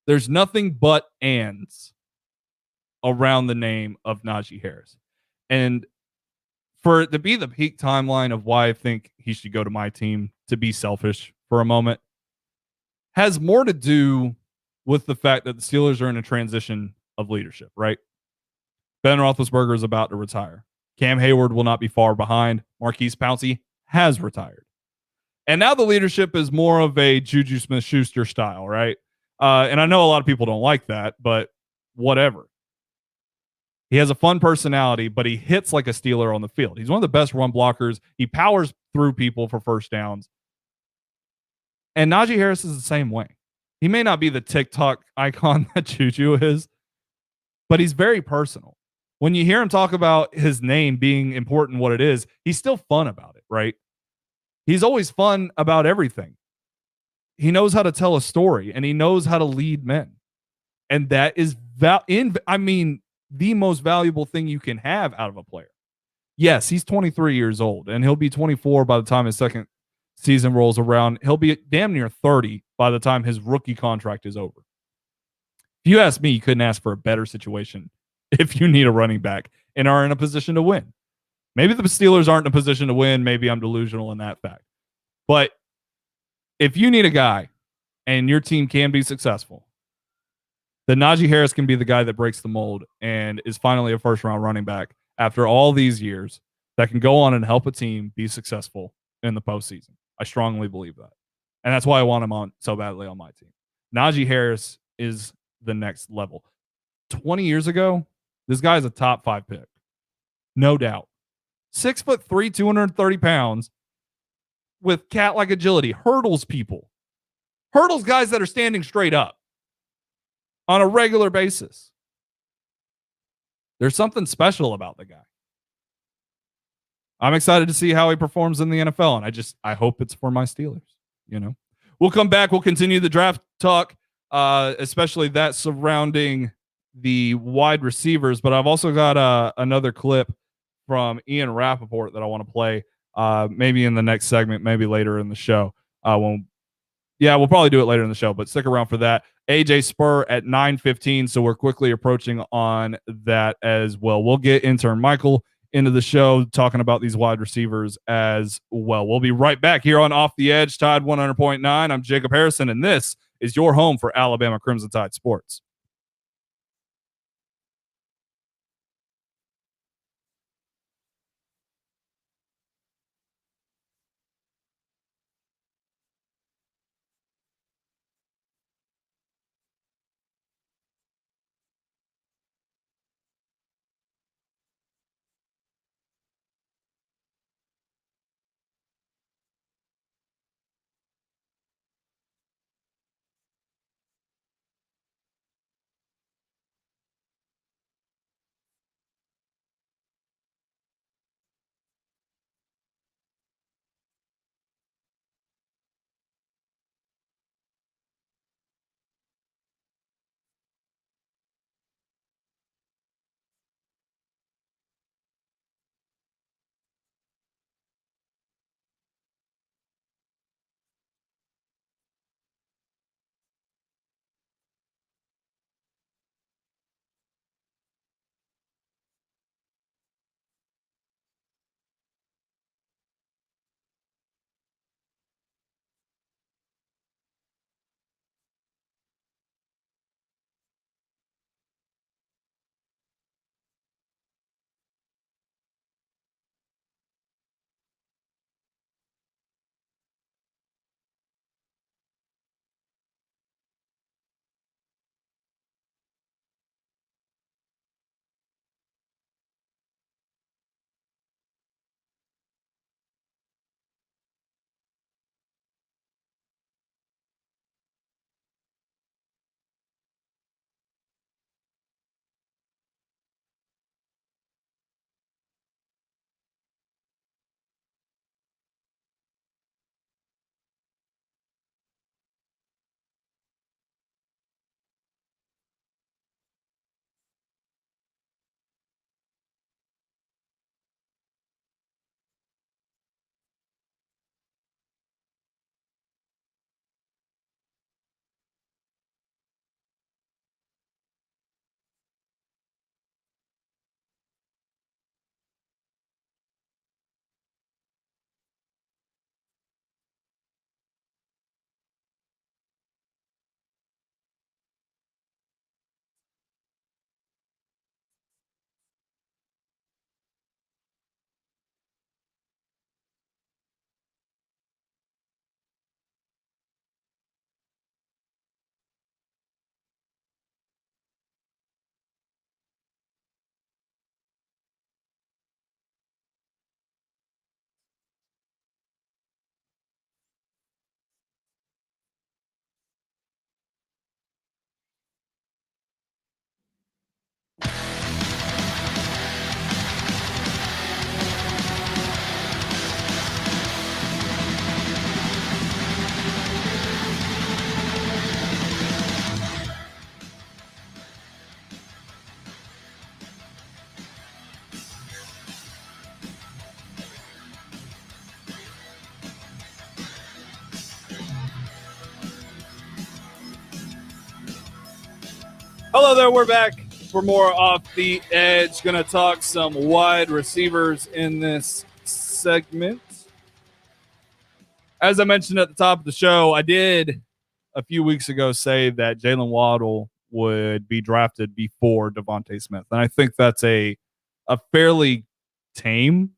There's nothing but ands around the name of Najee Harris. And for it to be the peak timeline of why I think he should go to my team, to be selfish for a moment, has more to do with the fact that the Steelers are in a transition of leadership, right? Ben Roethlisberger is about to retire. Cam Hayward will not be far behind. Marquise Pouncey has retired. And now the leadership is more of a Juju Smith-Schuster style, right? And I know a lot of people don't like that, but whatever. He has a fun personality, but he hits like a Steeler on the field. He's one of the best run blockers. He powers through people for first downs. And Najee Harris is the same way. He may not be the TikTok icon that Juju is, but he's very personal. When you hear him talk about his name being important, what it is, he's still fun about it, right? He's always fun about everything. He knows how to tell a story, and he knows how to lead men. And that is, the most valuable thing you can have out of a player. Yes, he's 23 years old, and he'll be 24 by the time his second season rolls around. He'll be damn near 30 by the time his rookie contract is over. If you ask me, you couldn't ask for a better situation if you need a running back and are in a position to win. Maybe the Steelers aren't in a position to win. Maybe I'm delusional in that fact. But if you need a guy and your team can be successful, then Najee Harris can be the guy that breaks the mold and is finally a first-round running back after all these years that can go on and help a team be successful in the postseason. I strongly believe that. And that's why I want him on so badly on my team. Najee Harris is the next level. 20 years ago, this guy is a top 5 pick. No doubt. 6'3", 230 pounds with cat-like agility. Hurdles people. Hurdles guys that are standing straight up on a regular basis. There's something special about the guy. I'm excited to see how he performs in the NFL, and I hope it's for my Steelers. You know, we'll come back. We'll continue the draft talk, especially that surrounding the wide receivers. But I've also got another clip from Ian Rappaport that I want to play, maybe in the next segment, maybe later in the show. We'll probably do it later in the show, but stick around for that. AJ Spurr at 9:15, so we're quickly approaching on that as well. We'll get intern Michael into the show talking about these wide receivers as well. We'll be right back here on Off the Edge, Tide 100.9. I'm Jacob Harrison, and this is your home for Alabama Crimson Tide sports. Hello there, we're back. for more Off the Edge. Going to talk some wide receivers in this segment. As I mentioned at the top of the show, I did a few weeks ago say that Jalen Waddle would be drafted before DeVonta Smith. And I think that's a fairly tame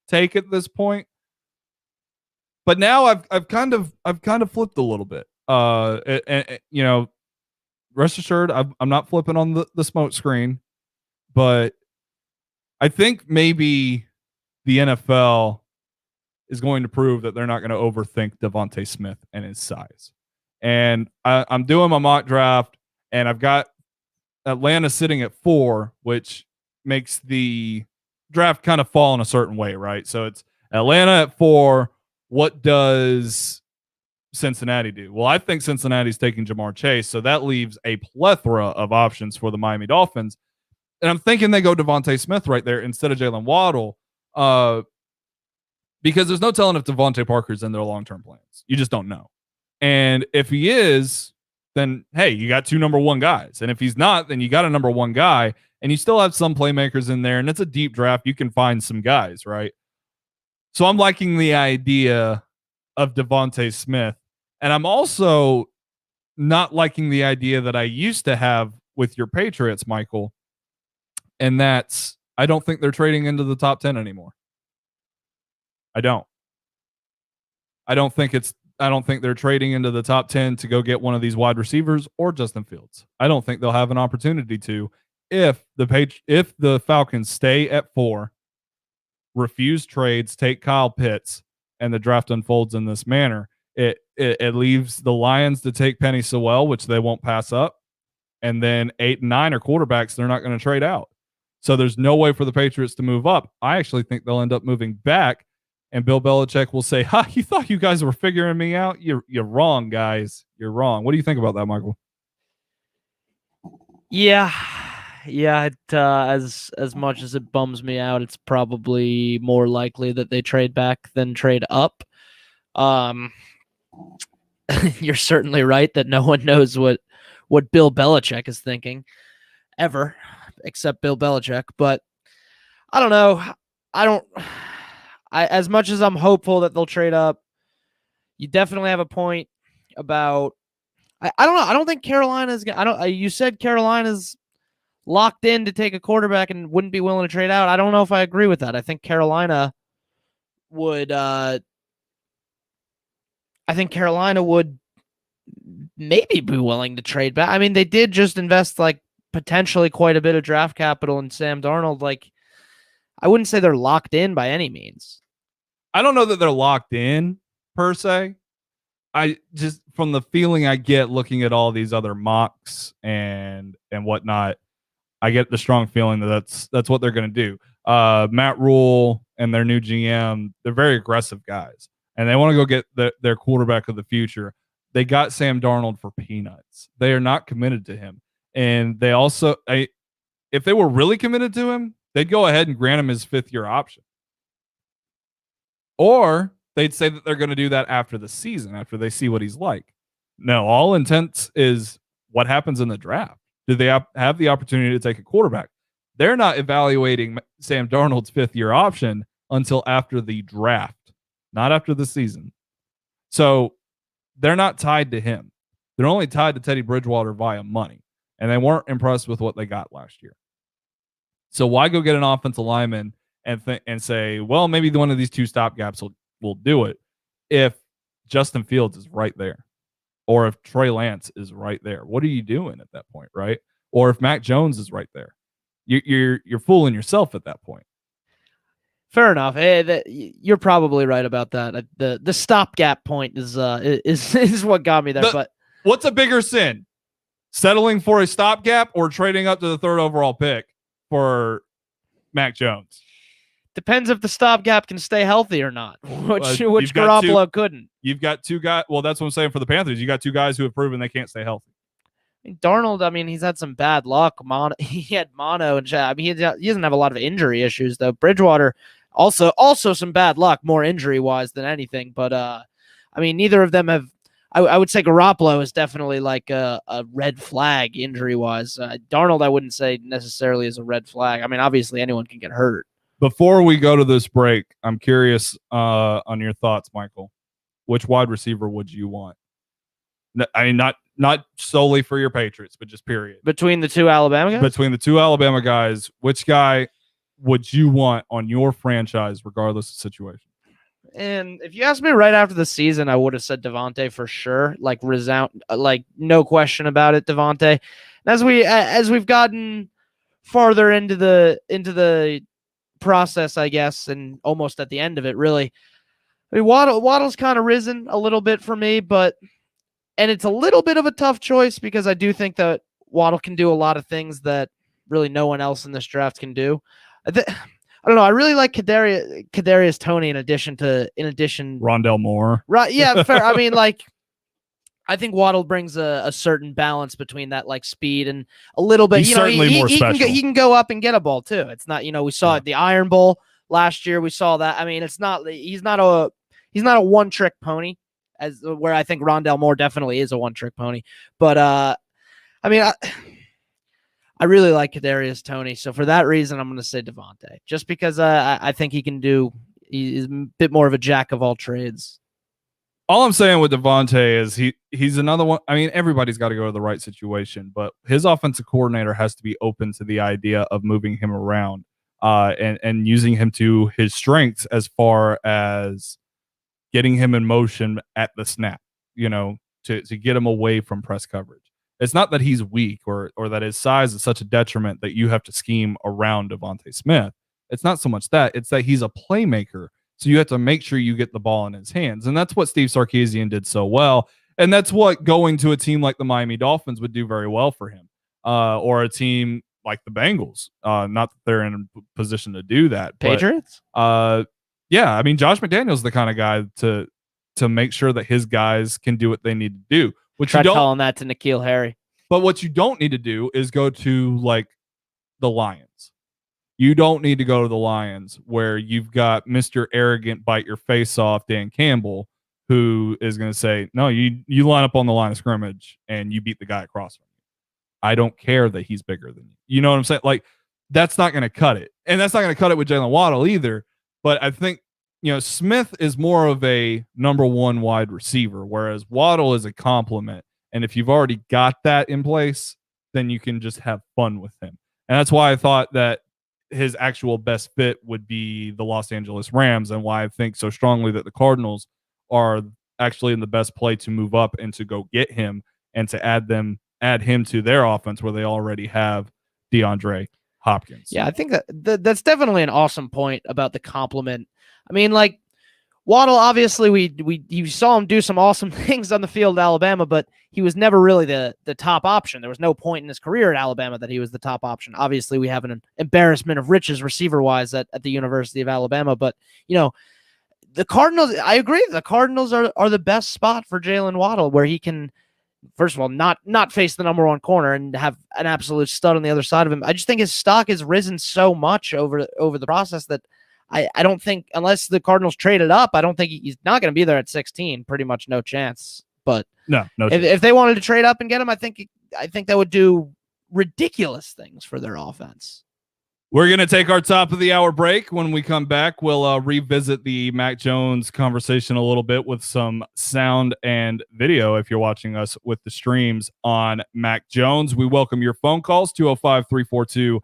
take at this point. But now I've kind of flipped a little bit. You know, rest assured, I'm not flipping on the smoke screen, but I think maybe the NFL is going to prove that they're not going to overthink DeVonta Smith and his size. And I'm doing my mock draft, and I've got Atlanta sitting at 4, which makes the draft kind of fall in a certain way, right? So it's Atlanta at 4. What does Cincinnati do? Well, I think Cincinnati's taking Jamar Chase, so that leaves a plethora of options for the Miami Dolphins. And I'm thinking they go DeVonta Smith right there instead of Jalen Waddle, because there's no telling if Devontae Parker's in their long-term plans. You just don't know. And if he is, then, hey, you got 2 number 1 guys. And if he's not, then you got a number 1 guy, and you still have some playmakers in there, and it's a deep draft. You can find some guys, right? So I'm liking the idea of DeVonta Smith. And I'm also not liking the idea that I used to have with your Patriots, Michael, and that's I don't think they're trading into the top 10 anymore. I don't think they're trading into the top 10 to go get one of these wide receivers or Justin Fields. I don't think they'll have an opportunity to if the Falcons stay at 4, refuse trades, take Kyle Pitts, and the draft unfolds in this manner. It leaves the Lions to take Penny Sewell, which they won't pass up, and then 8 and 9 are quarterbacks they're not going to trade out. So there's no way for the Patriots to move up. I actually think they'll end up moving back. And Bill Belichick will say, you thought you guys were figuring me out? You're wrong, guys. You're wrong. What do you think about that, Michael? Yeah. As much as it bums me out, it's probably more likely that they trade back than trade up. You're certainly right that no one knows what Bill Belichick is thinking ever, except Bill Belichick. But I don't know. As much as I'm hopeful that they'll trade up, you definitely have a point about. I don't know. I don't think Carolina's. You said Carolina's locked in to take a quarterback and wouldn't be willing to trade out. I don't know if I agree with that. I think Carolina would. I think Carolina would maybe be willing to trade back. I mean, they did just invest like potentially quite a bit of draft capital in Sam Darnold. Like, I wouldn't say they're locked in by any means. I don't know that they're locked in per se. I just, from the feeling I get looking at all these other mocks and whatnot, I get the strong feeling that that's what they're going to do. Matt Rule and their new GM, they're very aggressive guys, and they want to go get their quarterback of the future. They got Sam Darnold for peanuts. They are not committed to him. And they also, if they were really committed to him, they'd go ahead and grant him his 5th-year option. Or they'd say that they're going to do that after the season, after they see what he's like. No, all intents is what happens in the draft. Do they have the opportunity to take a quarterback? They're not evaluating Sam Darnold's 5th-year option until after the draft, not after the season. So they're not tied to him. They're only tied to Teddy Bridgewater via money, and they weren't impressed with what they got last year. So why go get an offensive lineman and say, well, maybe one of these 2 stopgaps will do it if Justin Fields is right there, or if Trey Lance is right there? What are you doing at that point, right? Or if Mac Jones is right there, you're fooling yourself at that point. Fair enough. You're probably right about that. The stopgap point is what got me there. But what's a bigger sin? Settling for a stopgap or trading up to the 3rd overall pick for Mac Jones? Depends if the stopgap can stay healthy or not, which Garoppolo couldn't. You've got 2 guys. Well, that's what I'm saying for the Panthers. You got 2 guys who have proven they can't stay healthy. Darnold, he's had some bad luck. He had mono and Chad. He doesn't have a lot of injury issues though. Bridgewater also some bad luck, more injury wise than anything. But neither of them have. I would say Garoppolo is definitely like a red flag injury-wise. Darnold, I wouldn't say necessarily is a red flag. I mean, obviously anyone can get hurt. Before we go to this break, I'm curious on your thoughts, Michael. Which wide receiver would you want? I mean, not solely for your Patriots, but just period. Between the two Alabama guys? Between the two Alabama guys, which guy would you want on your franchise, regardless of situation? And if you asked me right after the season, I would have said DeVonta for sure. Like no question about it, DeVonta. And as we've gotten farther into the process, I guess, and almost at the end of it, really, I mean, Waddle's kind of risen a little bit for me, and it's a little bit of a tough choice because I do think that Waddle can do a lot of things that really no one else in this draft can do. I don't know. I really like Kadarius Toney in addition Rondell Moore. Right? Yeah, fair. I mean, like, I think Waddle brings a certain balance between that like speed and a little bit. He's certainly more special. He can go up and get a ball too. It's not, we saw it the Iron Bowl last year. We saw that. I mean, he's not a one trick pony where I think Rondell Moore definitely is a one trick pony. But I mean, I really like Kadarius Toney. So for that reason, I'm going to say DeVonta, just because I think he's a bit more of a jack of all trades. All I'm saying with DeVonta is he's another one. I mean, everybody's got to go to the right situation, but his offensive coordinator has to be open to the idea of moving him around and using him to his strengths as far as getting him in motion at the snap, to get him away from press coverage. It's not that he's weak or that his size is such a detriment that you have to scheme around DeVonta Smith. It's not so much that. It's that he's a playmaker. So you have to make sure you get the ball in his hands. And that's what Steve Sarkisian did so well. And that's what going to a team like the Miami Dolphins would do very well for him. Or a team like the Bengals. Not that they're in a position to do that. Patriots? But, yeah, I mean, Josh McDaniels the kind of guy to make sure that his guys can do what they need to do. Try calling that to N'Keal Harry. But what you don't need to do is go to like the Lions. You don't need to go to the Lions where you've got Mr. Arrogant bite your face off Dan Campbell, who is going to say, no, you line up on the line of scrimmage and you beat the guy across from you. I don't care that he's bigger than you. You know what I'm saying? Like, that's not going to cut it. And that's not going to cut it with Jalen Waddle either. But I think, Smith is more of a number one wide receiver, whereas Waddle is a complement. And if you've already got that in place, then you can just have fun with him. And that's why I thought that his actual best fit would be the Los Angeles Rams, and why I think so strongly that the Cardinals are actually in the best play to move up and to go get him and to add him to their offense where they already have DeAndre Hopkins. Yeah, I think that's definitely an awesome point about the compliment. I mean, like, Waddle, obviously, you saw him do some awesome things on the field at Alabama, but he was never really the top option. There was no point in his career at Alabama that he was the top option. Obviously, we have an embarrassment of riches receiver-wise at the University of Alabama, but, the Cardinals, I agree, the Cardinals are the best spot for Jalen Waddle, where he can, first of all, not face the number one corner and have an absolute stud on the other side of him. I just think his stock has risen so much over the process that I don't think, unless the Cardinals traded up, I don't think he's not going to be there at 16. Pretty much no chance. But no if they wanted to trade up and get him, I think that would do ridiculous things for their offense. We're going to take our top of the hour break. When we come back, we'll revisit the Mac Jones conversation a little bit with some sound and video. If you're watching us with the streams on Mac Jones, we welcome your phone calls, 205-342-9904,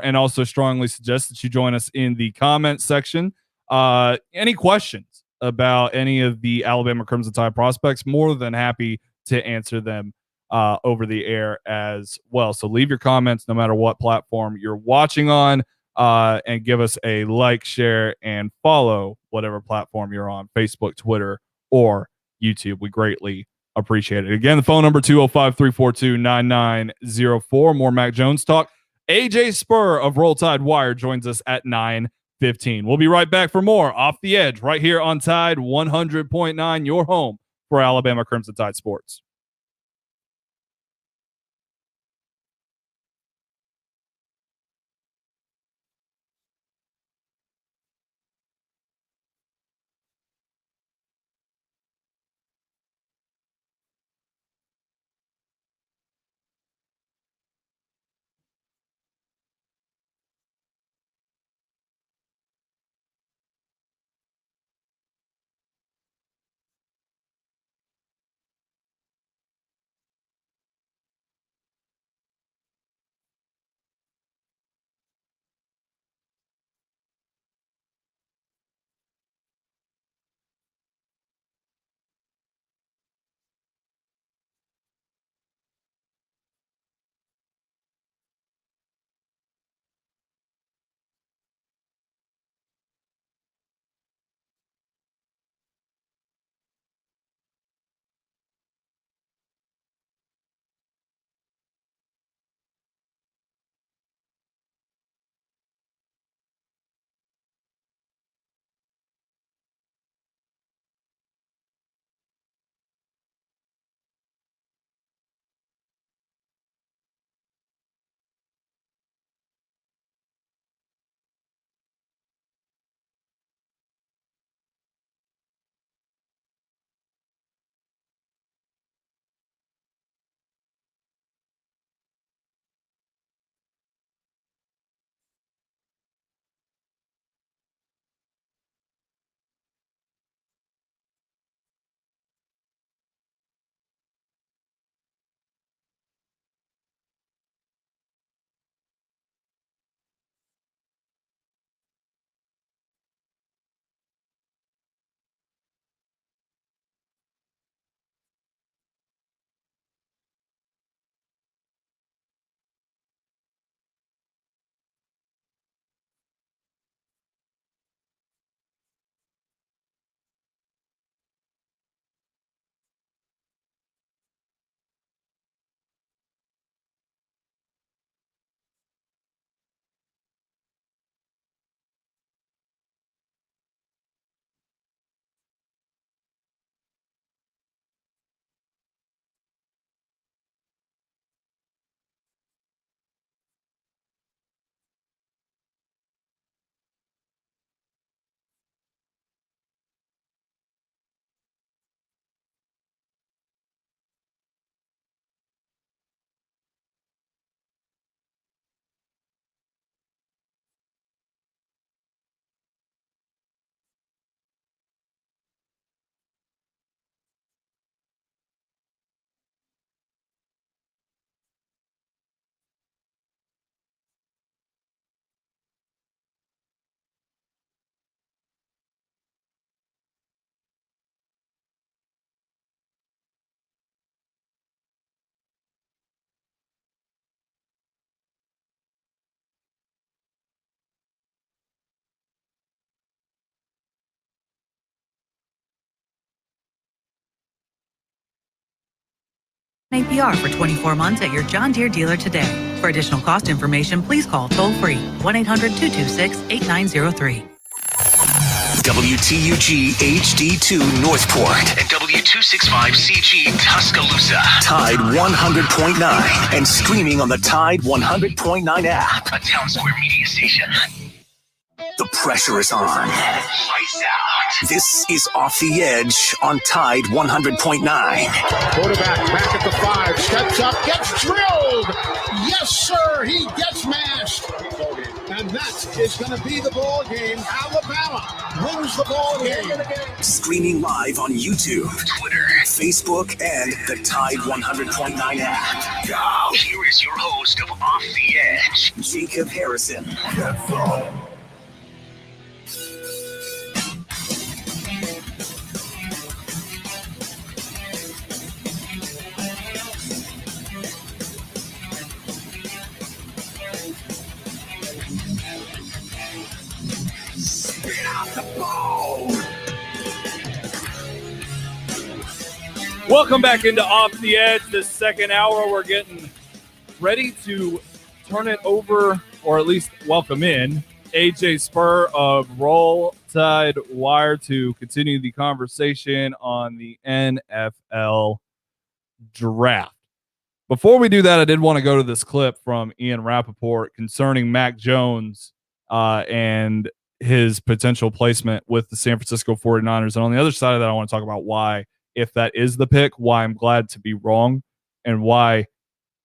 and also strongly suggest that you join us in the comment section. Any questions about any of the Alabama Crimson Tide prospects, more than happy to answer them over the air as well. So leave your comments no matter what platform you're watching on, and give us a like, share, and follow whatever platform you're on, Facebook, Twitter, or YouTube. We greatly appreciate it. Again, the phone number 205-342-9904. More Mac Jones talk. AJ Spurr of Roll Tide Wire joins us at 9:15. We'll be right back for more Off the Edge right here on Tide 100.9, your home for Alabama Crimson Tide sports. APR for 24 months at your John Deere dealer today. For additional cost information, please call toll-free 1-800-226-8903. WTUG HD2 Northport and W265CG Tuscaloosa. Tide 100.9 and streaming on the Tide 100.9 app. A Town Square media station. The pressure is on. Lights out. This is Off the Edge on Tide 100.9. Quarterback back at the 5, steps up, gets drilled. Yes, sir, he gets mashed. And that is going to be the ball game. Alabama wins the ball game. Streaming live on YouTube, Twitter, Facebook, and the Tide 100.9 app. Now, here is your host of Off the Edge, Jacob Harrison. That's all. Welcome back into Off the Edge. This second hour, we're getting ready to turn it over, or at least welcome in AJ Spurr of Roll Tide Wire to continue the conversation on the NFL draft. Before we do that, I did want to go to this clip from Ian Rappaport concerning Mac Jones and his potential placement with the San Francisco 49ers. And on the other side of that, I want to talk about why, if that is the pick, why I'm glad to be wrong and why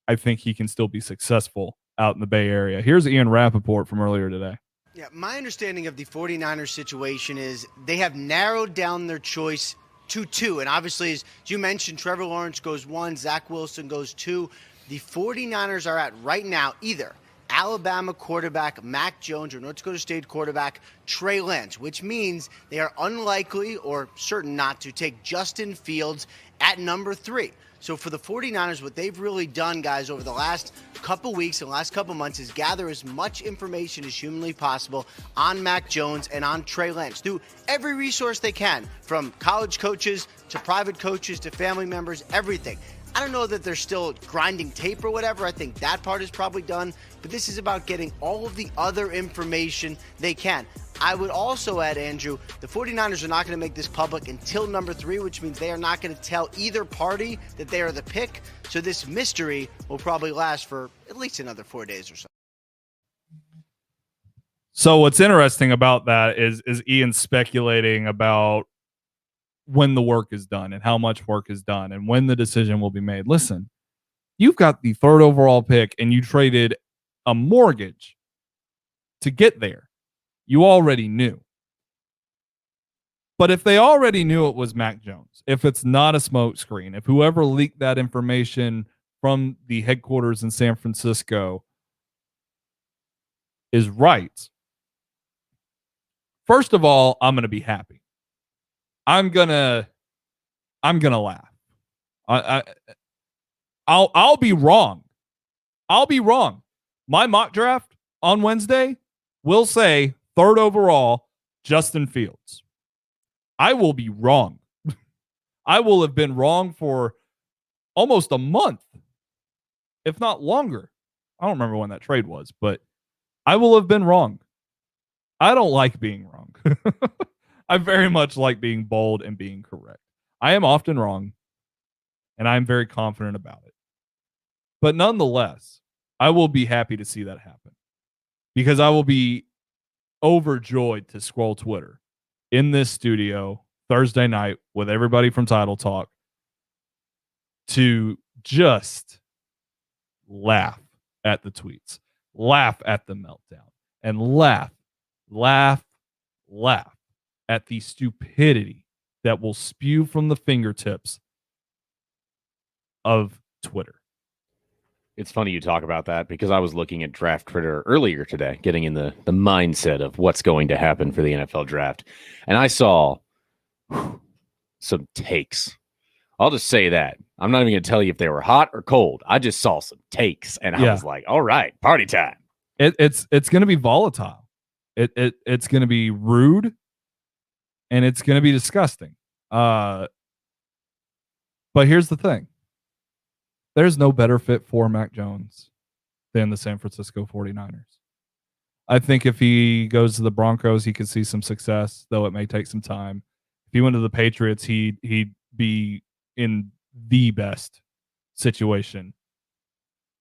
I think he can still be successful out in the Bay Area. Here's Ian Rappaport from earlier today. Yeah, my understanding of the 49ers situation is they have narrowed down their choice to 2. And obviously, as you mentioned, Trevor Lawrence goes 1, Zach Wilson goes 2. The 49ers are at right now either Alabama quarterback Mac Jones or North Dakota State quarterback Trey Lance, which means they are unlikely or certain not to take Justin Fields at number 3. So for the 49ers, what they've really done, guys, over the last couple weeks and last couple months is gather as much information as humanly possible on Mac Jones and on Trey Lance through every resource they can, from college coaches to private coaches to family members, everything. I don't know that they're still grinding tape or whatever. I think that part is probably done. But this is about getting all of the other information they can. I would also add, Andrew, the 49ers are not going to make this public until number 3, which means they are not going to tell either party that they are the pick. So this mystery will probably last for at least another 4 days or so. So what's interesting about that is Ian speculating about when the work is done and how much work is done and when the decision will be made. Listen, you've got the 3rd overall pick and you traded a mortgage to get there. You already knew. But if they already knew it was Mac Jones, if it's not a smokescreen, if whoever leaked that information from the headquarters in San Francisco is right, first of all, I'm going to be happy. I'm gonna laugh. I'll be wrong. I'll be wrong. My mock draft on Wednesday will say 3rd overall, Justin Fields. I will be wrong. I will have been wrong for almost a month, if not longer. I don't remember when that trade was, but I will have been wrong. I don't like being wrong. I very much like being bold and being correct. I am often wrong, and I'm very confident about it. But nonetheless, I will be happy to see that happen because I will be overjoyed to scroll Twitter in this studio Thursday night with everybody from Title Talk to just laugh at the tweets, laugh at the meltdown, and laugh at the stupidity that will spew from the fingertips of Twitter. It's funny you talk about that because I was looking at Draft Twitter earlier today, getting in the mindset of what's going to happen for the NFL draft. And I saw some takes. I'll just say that. I'm not even going to tell you if they were hot or cold. I just saw some takes and I was like, all right, party time. It's going to be volatile. It's going to be rude and it's going to be disgusting. But here's the thing. there's no better fit for Mac Jones than the San Francisco 49ers. I think if he goes to the Broncos, he could see some success, though it may take some time. If he went to the Patriots, he'd be in the best situation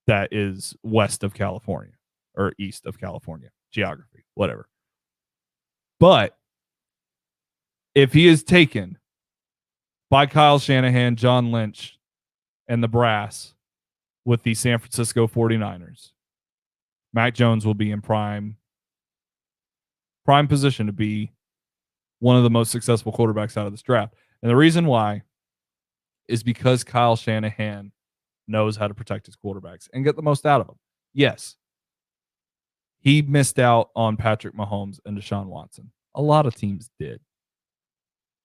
that is west of California or east of California, geography, whatever. But if he is taken by Kyle Shanahan, John Lynch, and the brass with the San Francisco 49ers, Mac Jones will be in prime position to be one of the most successful quarterbacks out of this draft. And the reason why is because Kyle Shanahan knows how to protect his quarterbacks and get the most out of them. Yes, he missed out on Patrick Mahomes and Deshaun Watson. A lot of teams did.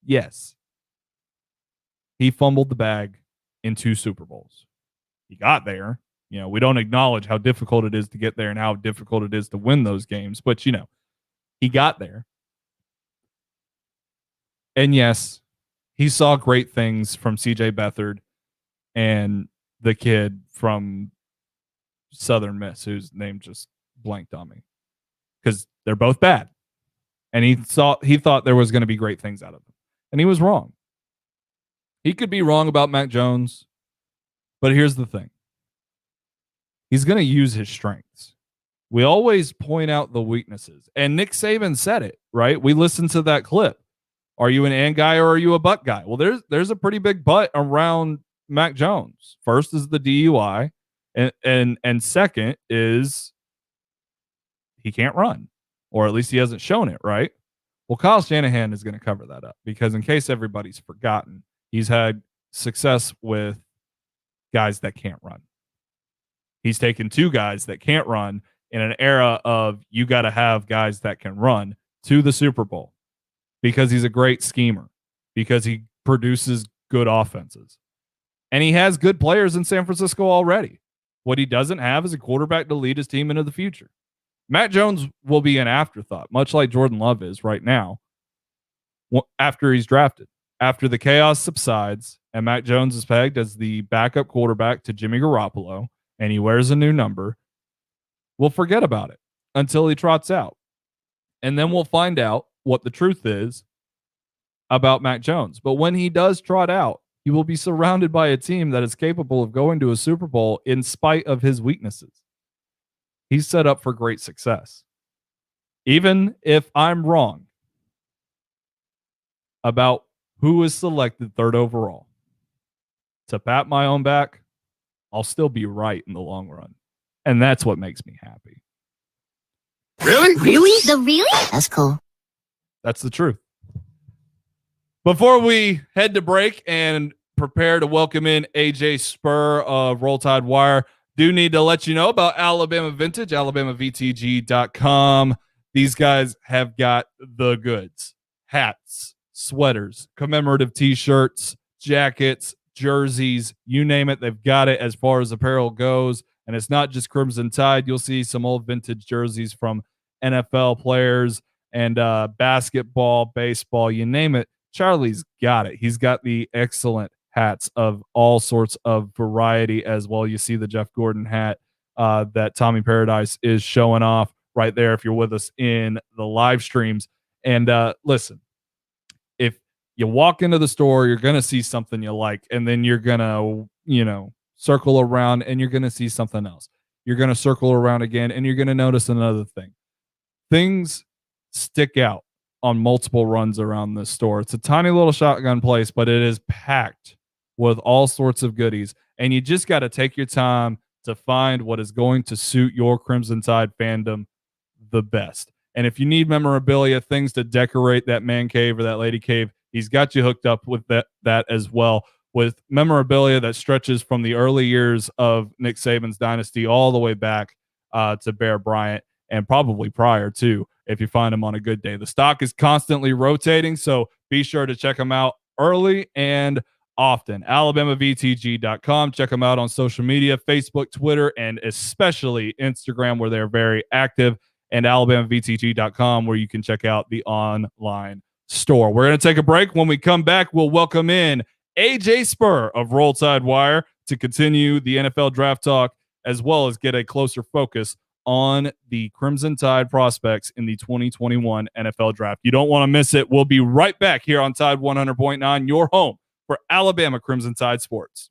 Yes, he fumbled the bag in 2 Super Bowls. He got there. We don't acknowledge how difficult it is to get there and how difficult it is to win those games, but he got there. And yes, he saw great things from CJ Beathard and the kid from Southern Miss, whose name just blanked on me, because they're both bad. And he thought there was going to be great things out of them. And he was wrong. He could be wrong about Mac Jones, but here's the thing. He's going to use his strengths. We always point out the weaknesses. And Nick Saban said it, right? We listened to that clip. Are you an and guy or are you a but guy? Well, there's a pretty big but around Mac Jones. First is the DUI, and second is he can't run, or at least he hasn't shown it, right? Well, Kyle Shanahan is going to cover that up, because in case everybody's forgotten, he's had success with guys that can't run. He's taken 2 guys that can't run in an era of you got to have guys that can run to the Super Bowl, because he's a great schemer, because he produces good offenses. And he has good players in San Francisco already. What he doesn't have is a quarterback to lead his team into the future. Matt Jones will be an afterthought, much like Jordan Love is right now, after he's drafted. After the chaos subsides and Matt Jones is pegged as the backup quarterback to Jimmy Garoppolo, and he wears a new number, we'll forget about it until he trots out. And then we'll find out what the truth is about Mac Jones. But when he does trot out, he will be surrounded by a team that is capable of going to a Super Bowl in spite of his weaknesses. He's set up for great success. Even if I'm wrong about who was selected 3rd overall, to pat my own back, I'll still be right in the long run. And that's what makes me happy. Really? Really? That's cool. That's the truth. Before we head to break and prepare to welcome in AJ Spurr of Roll Tide Wire, do need to let you know about Alabama Vintage, AlabamaVTG.com. These guys have got the goods. Hats, sweaters, commemorative t-shirts, jackets, jerseys, you name it, they've got it as far as apparel goes. And it's not just Crimson Tide. You'll see some old vintage jerseys from NFL players and basketball, baseball, you name it. Charlie's got it. He's got the excellent hats of all sorts of variety as well. You see the Jeff Gordon hat that Tommy Paradise is showing off right there if you're with us in the live streams. And listen, if you walk into the store, you're going to see something you like, and then you're going to, circle around and you're going to see something else. You're going to circle around again and you're going to notice another thing. Things stick out on multiple runs around this store. It's a tiny little shotgun place, but it is packed with all sorts of goodies. And you just got to take your time to find what is going to suit your Crimson Tide fandom the best. And if you need memorabilia, things to decorate that man cave or that lady cave, he's got you hooked up with that as well, with memorabilia that stretches from the early years of Nick Saban's dynasty all the way back to Bear Bryant, and probably prior too, if you find him on a good day. The stock is constantly rotating, so be sure to check them out early and often. AlabamaVTG.com. Check them out on social media, Facebook, Twitter, and especially Instagram, where they're very active, and AlabamaVTG.com, where you can check out the online store. We're going to take a break. When we come back, we'll welcome in AJ Spurr of Roll Tide Wire to continue the NFL draft talk as well as get a closer focus on the Crimson Tide prospects in the 2021 NFL draft. You don't want to miss it. We'll be right back here on Tide 100.9, your home for Alabama Crimson Tide sports.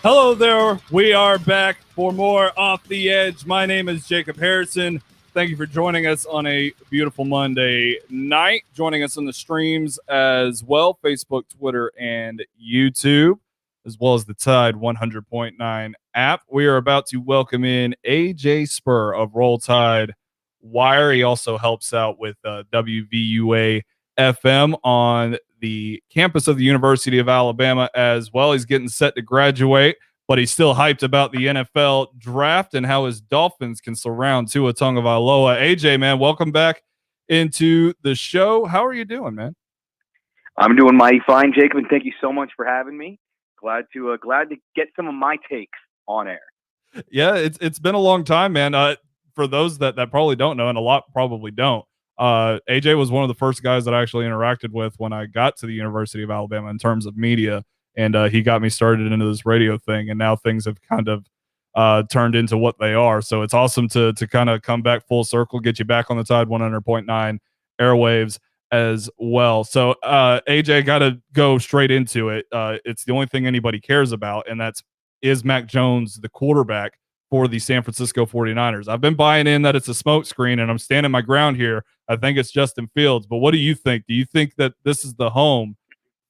Hello there. We are back for more Off the Edge. My name is Jacob Harrison. Thank you for joining us on a beautiful Monday night. Joining us on the streams as well, Facebook, Twitter, and YouTube, as well as the Tide 100.9 app. We are about to welcome in AJ Spurr of Roll Tide Wire. He also helps out with WVUA FM on the campus of the University of Alabama as well. He's getting set to graduate, but he's still hyped about the NFL draft and how his Dolphins can surround Tua Tagovailoa. AJ, man, welcome back into the show. How are you doing, man? I'm doing mighty fine, Jacob, and thank you so much for having me. Glad to get some of my takes on air. Yeah, it's been a long time, man. For those that probably don't know, and a lot probably don't, AJ was one of the first guys that I actually interacted with when I got to the University of Alabama in terms of media, and he got me started into this radio thing, and now things have kind of turned into what they are. So it's awesome to kind of come back full circle, get you back on the Tide 100.9 airwaves as well. So AJ, got to go straight into it. It's the only thing anybody cares about, and is Mac Jones the quarterback for the San Francisco 49ers. I've been buying in that it's a smokescreen, and I'm standing my ground here. I think it's Justin Fields. But what do you think? Do you think that this is the home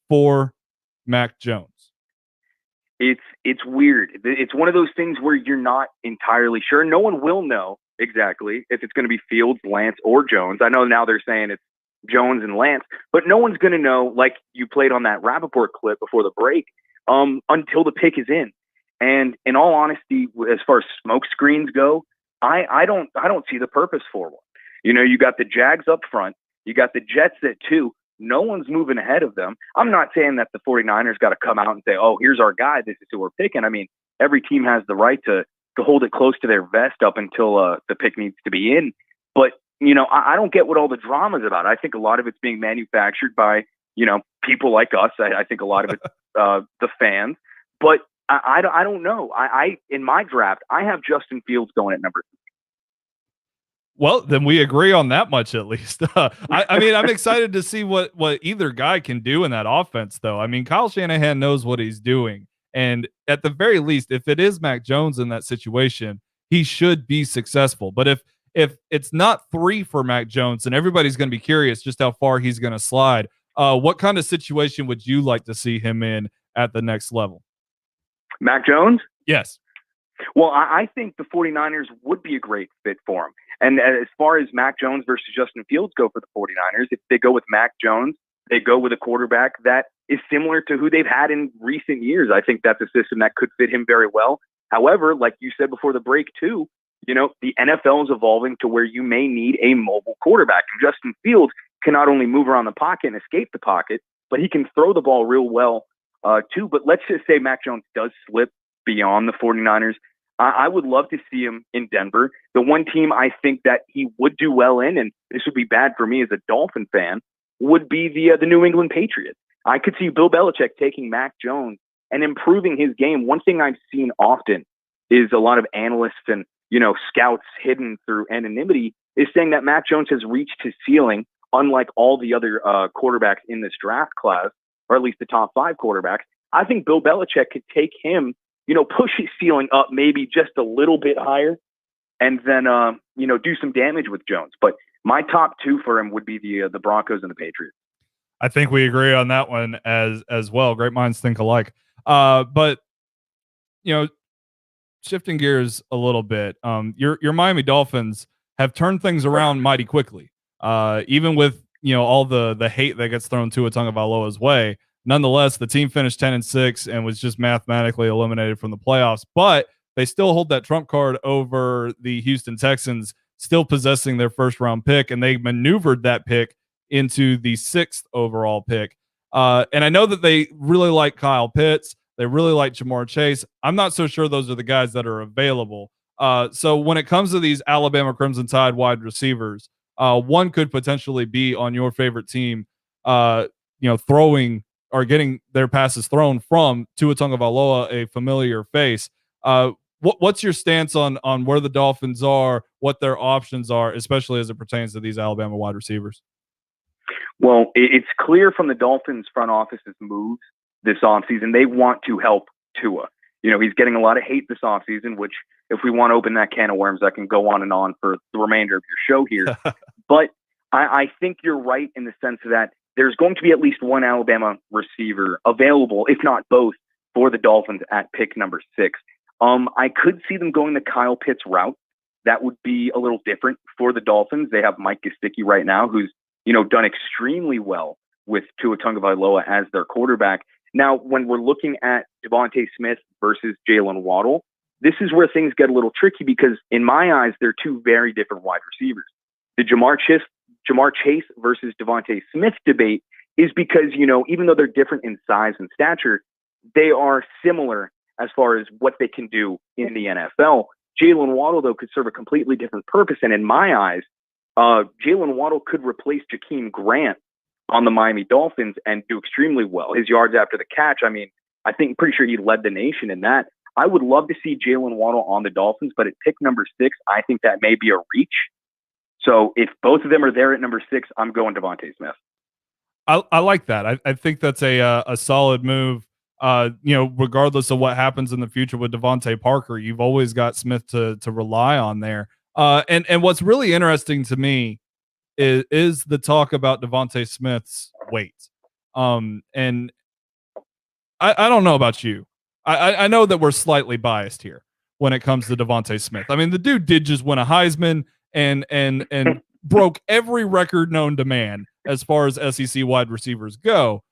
for Mac Jones? It's weird. It's one of those things where you're not entirely sure. No one will know exactly if it's going to be Fields, Lance, or Jones. I know now they're saying it's Jones and Lance, but no one's going to know, like you played on that Rappaport clip before the break, until the pick is in. And in all honesty, as far as smoke screens go, I don't see the purpose for one. You know, you got the Jags up front, you got the Jets at 2. No one's moving ahead of them. I'm not saying that the 49ers got to come out and say, oh, here's our guy, this is who we're picking. I mean, every team has the right to hold it close to their vest up until the pick needs to be in. But, you know, I don't get what all the drama's about. I think a lot of it's being manufactured by, you know, people like us. I think a lot of it's the fans. But I don't know. I in my draft, I have Justin Fields going at number 3. Well, then we agree on that much at least. I mean, I'm excited to see what either guy can do in that offense, though. I mean, Kyle Shanahan knows what he's doing. And at the very least, if it is Mac Jones in that situation, he should be successful. But if it's not 3 for Mac Jones, and everybody's going to be curious just how far he's going to slide, what kind of situation would you like to see him in at the next level? Mac Jones? Yes. Well, I think the 49ers would be a great fit for him. And as far as Mac Jones versus Justin Fields go for the 49ers, if they go with Mac Jones, they go with a quarterback that is similar to who they've had in recent years. I think that's a system that could fit him very well. However, like you said before the break too, you know, the NFL is evolving to where you may need a mobile quarterback. And Justin Fields can not only move around the pocket and escape the pocket, but he can throw the ball real well too. But let's just say Mac Jones does slip beyond the 49ers. I would love to see him in Denver. The one team I think that he would do well in, and this would be bad for me as a Dolphin fan, would be the New England Patriots. I could see Bill Belichick taking Mac Jones and improving his game. One thing I've seen often is a lot of analysts and, you know, scouts hidden through anonymity is saying that Mac Jones has reached his ceiling, unlike all the other quarterbacks in this draft class, or at least the top 5 quarterbacks. I think Bill Belichick could take him, you know, push his ceiling up maybe just a little bit higher, and then, you know, do some damage with Jones. But my top 2 for him would be the Broncos and the Patriots. I think we agree on that one as well. Great minds think alike. But, you know, shifting gears a little bit, your Miami Dolphins have turned things around mighty quickly. Even with, you know, all the hate that gets thrown Tua Tagovailoa's way. Nonetheless, the team finished 10-6 and was just mathematically eliminated from the playoffs, but they still hold that trump card over the Houston Texans, still possessing their first round pick, and they maneuvered that pick into the 6th overall pick. And I know that they really like Kyle Pitts. They really like Jamar Chase. I'm not so sure those are the guys that are available. So when it comes to these Alabama Crimson Tide wide receivers, one could potentially be on your favorite team, you know, throwing or getting their passes thrown from Tua Tagovailoa, a familiar face. What's your stance on where the Dolphins are, what their options are, especially as it pertains to these Alabama wide receivers? Well, it's clear from the Dolphins front office's moves this offseason, they want to help Tua. You know, he's getting a lot of hate this offseason, which if we want to open that can of worms, I can go on and on for the remainder of your show here. But I think you're right in the sense that there's going to be at least one Alabama receiver available, if not both, for the Dolphins at pick number 6. I could see them going the Kyle Pitts route. That would be a little different for the Dolphins. They have Mike Gesicki right now, who's, you know, done extremely well with Tua Tagovailoa as their quarterback. Now, when we're looking at DeVonta Smith versus Jalen Waddle, this is where things get a little tricky because in my eyes, they're 2 very different wide receivers. The Jamar Chase versus DeVonta Smith debate is because, you know, even though they're different in size and stature, they are similar as far as what they can do in the NFL. Jalen Waddle, though, could serve a completely different purpose. And in my eyes, Jalen Waddle could replace Jakeem Grant on the Miami Dolphins and do extremely well. His yards after the catch, I mean, I think pretty sure he led the nation in that. I would love to see Jalen Waddle on the Dolphins, but at pick number 6, I think that may be a reach. So if both of them are there at number 6, I'm going DeVonta Smith. I like that. I think that's a solid move. Regardless of what happens in the future with Devontae Parker, you've always got Smith to rely on there. And what's really interesting to me is the talk about Devontae Smith's weight. And I don't know about you. I know that we're slightly biased here when it comes to Devontae Smith. I mean, the dude did just win a Heisman and broke every record known to man as far as SEC wide receivers go.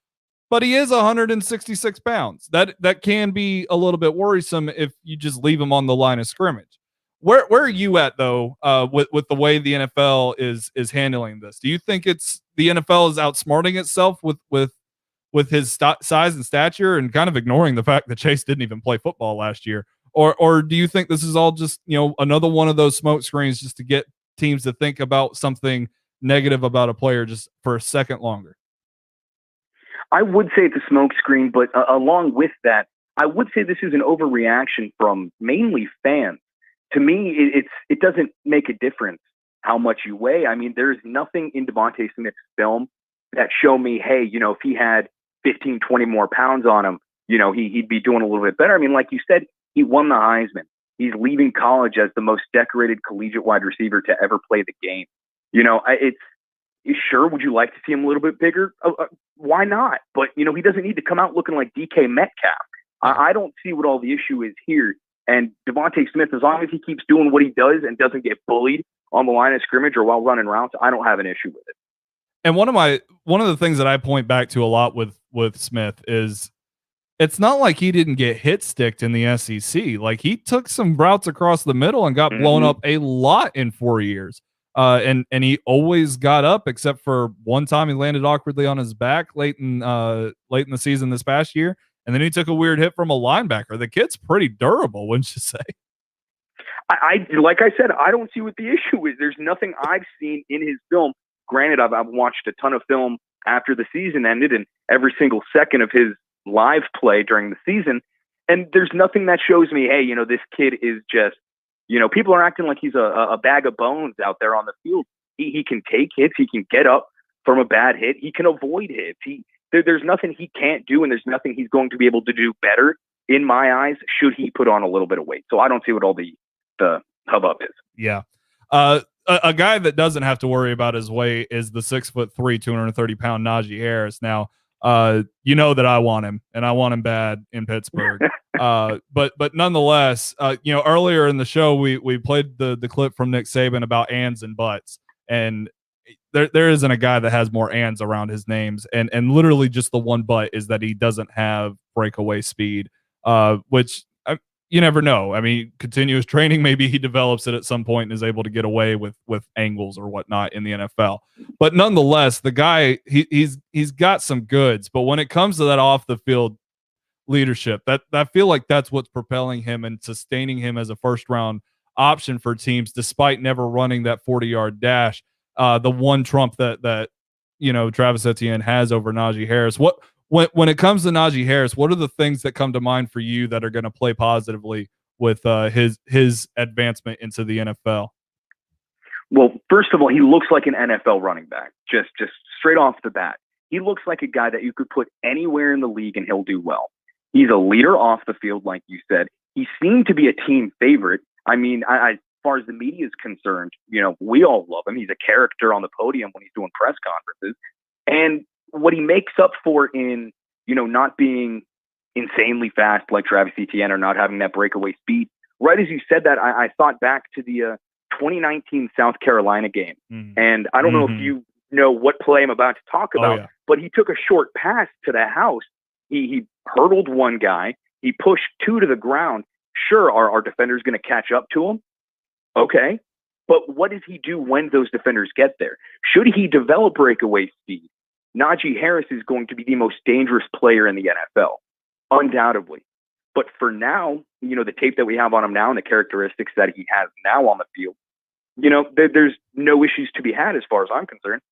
But he is 166 pounds. That can be a little bit worrisome if you just leave him on the line of scrimmage. Where are you at though with the way the NFL is handling this? Do you think it's the NFL is outsmarting itself with his size and stature and kind of ignoring the fact that Chase didn't even play football last year? Or do you think this is all just, another one of those smoke screens just to get teams to think about something negative about a player just for a second longer? I would say it's a smoke screen, but along with that, I would say this is an overreaction from mainly fans. To me, it doesn't make a difference how much you weigh. I mean, there's nothing in Devontae Smith's film that show me, hey, if he had 15, 20 more pounds on him, he'd be doing a little bit better. I mean, like you said, he won the Heisman. He's leaving college as the most decorated collegiate wide receiver to ever play the game. Sure, would you like to see him a little bit bigger? Why not? But, he doesn't need to come out looking like DK Metcalf. I don't see what all the issue is here. And Devontae Smith, as long as he keeps doing what he does and doesn't get bullied on the line of scrimmage or while running routes, I don't have an issue with it. And one of the things that I point back to a lot with Smith is it's not like he didn't get hit sticked in the SEC. Like, he took some routes across the middle and got blown up a lot in 4 years. And he always got up, except for one time he landed awkwardly on his back late in the season this past year. And then he took a weird hit from a linebacker. The kid's pretty durable, wouldn't you say? Like I said, I don't see what the issue is. There's nothing I've seen in his film. Granted, I've watched a ton of film after the season ended and every single second of his live play during the season. And there's nothing that shows me, hey, this kid is just, people are acting like he's a bag of bones out there on the field. He can take hits. He can get up from a bad hit. He can avoid hits. There's nothing he can't do, and there's nothing he's going to be able to do better, in my eyes, should he put on a little bit of weight. So I don't see what all the hubbub is. Yeah. A guy that doesn't have to worry about his weight is the 6'3", 230-pound Najee Harris. Now, that I want him, and I want him bad in Pittsburgh. But nonetheless, earlier in the show we played the clip from Nick Saban about ands and butts, and there isn't a guy that has more ands around his names, and literally just the one but is that he doesn't have breakaway speed, which you never know. I mean, continuous training, maybe he develops it at some point and is able to get away with angles or whatnot in the NFL. But nonetheless, the guy, he's got some goods. But when it comes to that off the field leadership, that I feel like that's what's propelling him and sustaining him as a first round option for teams, despite never running that 40-yard dash. The one trump that Travis Etienne has over Najee Harris. When it comes to Najee Harris, what are the things that come to mind for you that are going to play positively with his advancement into the NFL? Well, first of all, he looks like an NFL running back, just straight off the bat. He looks like a guy that you could put anywhere in the league and he'll do well. He's a leader off the field, like you said. He seemed to be a team favorite. I mean, as far as the media is concerned, we all love him. He's a character on the podium when he's doing press conferences. And what he makes up for in, not being insanely fast like Travis Etienne or not having that breakaway speed. Right as you said that, I thought back to the 2019 South Carolina game. And I don't know if you know what play I'm about to talk about, but he took a short pass to the house. He hurdled one guy. He pushed two to the ground. Sure, our defender's going to catch up to him. Okay. But what does he do when those defenders get there? Should he develop breakaway speed? Najee Harris is going to be the most dangerous player in the NFL, undoubtedly. But for now, the tape that we have on him now and the characteristics that he has now on the field, there's no issues to be had as far as I'm concerned.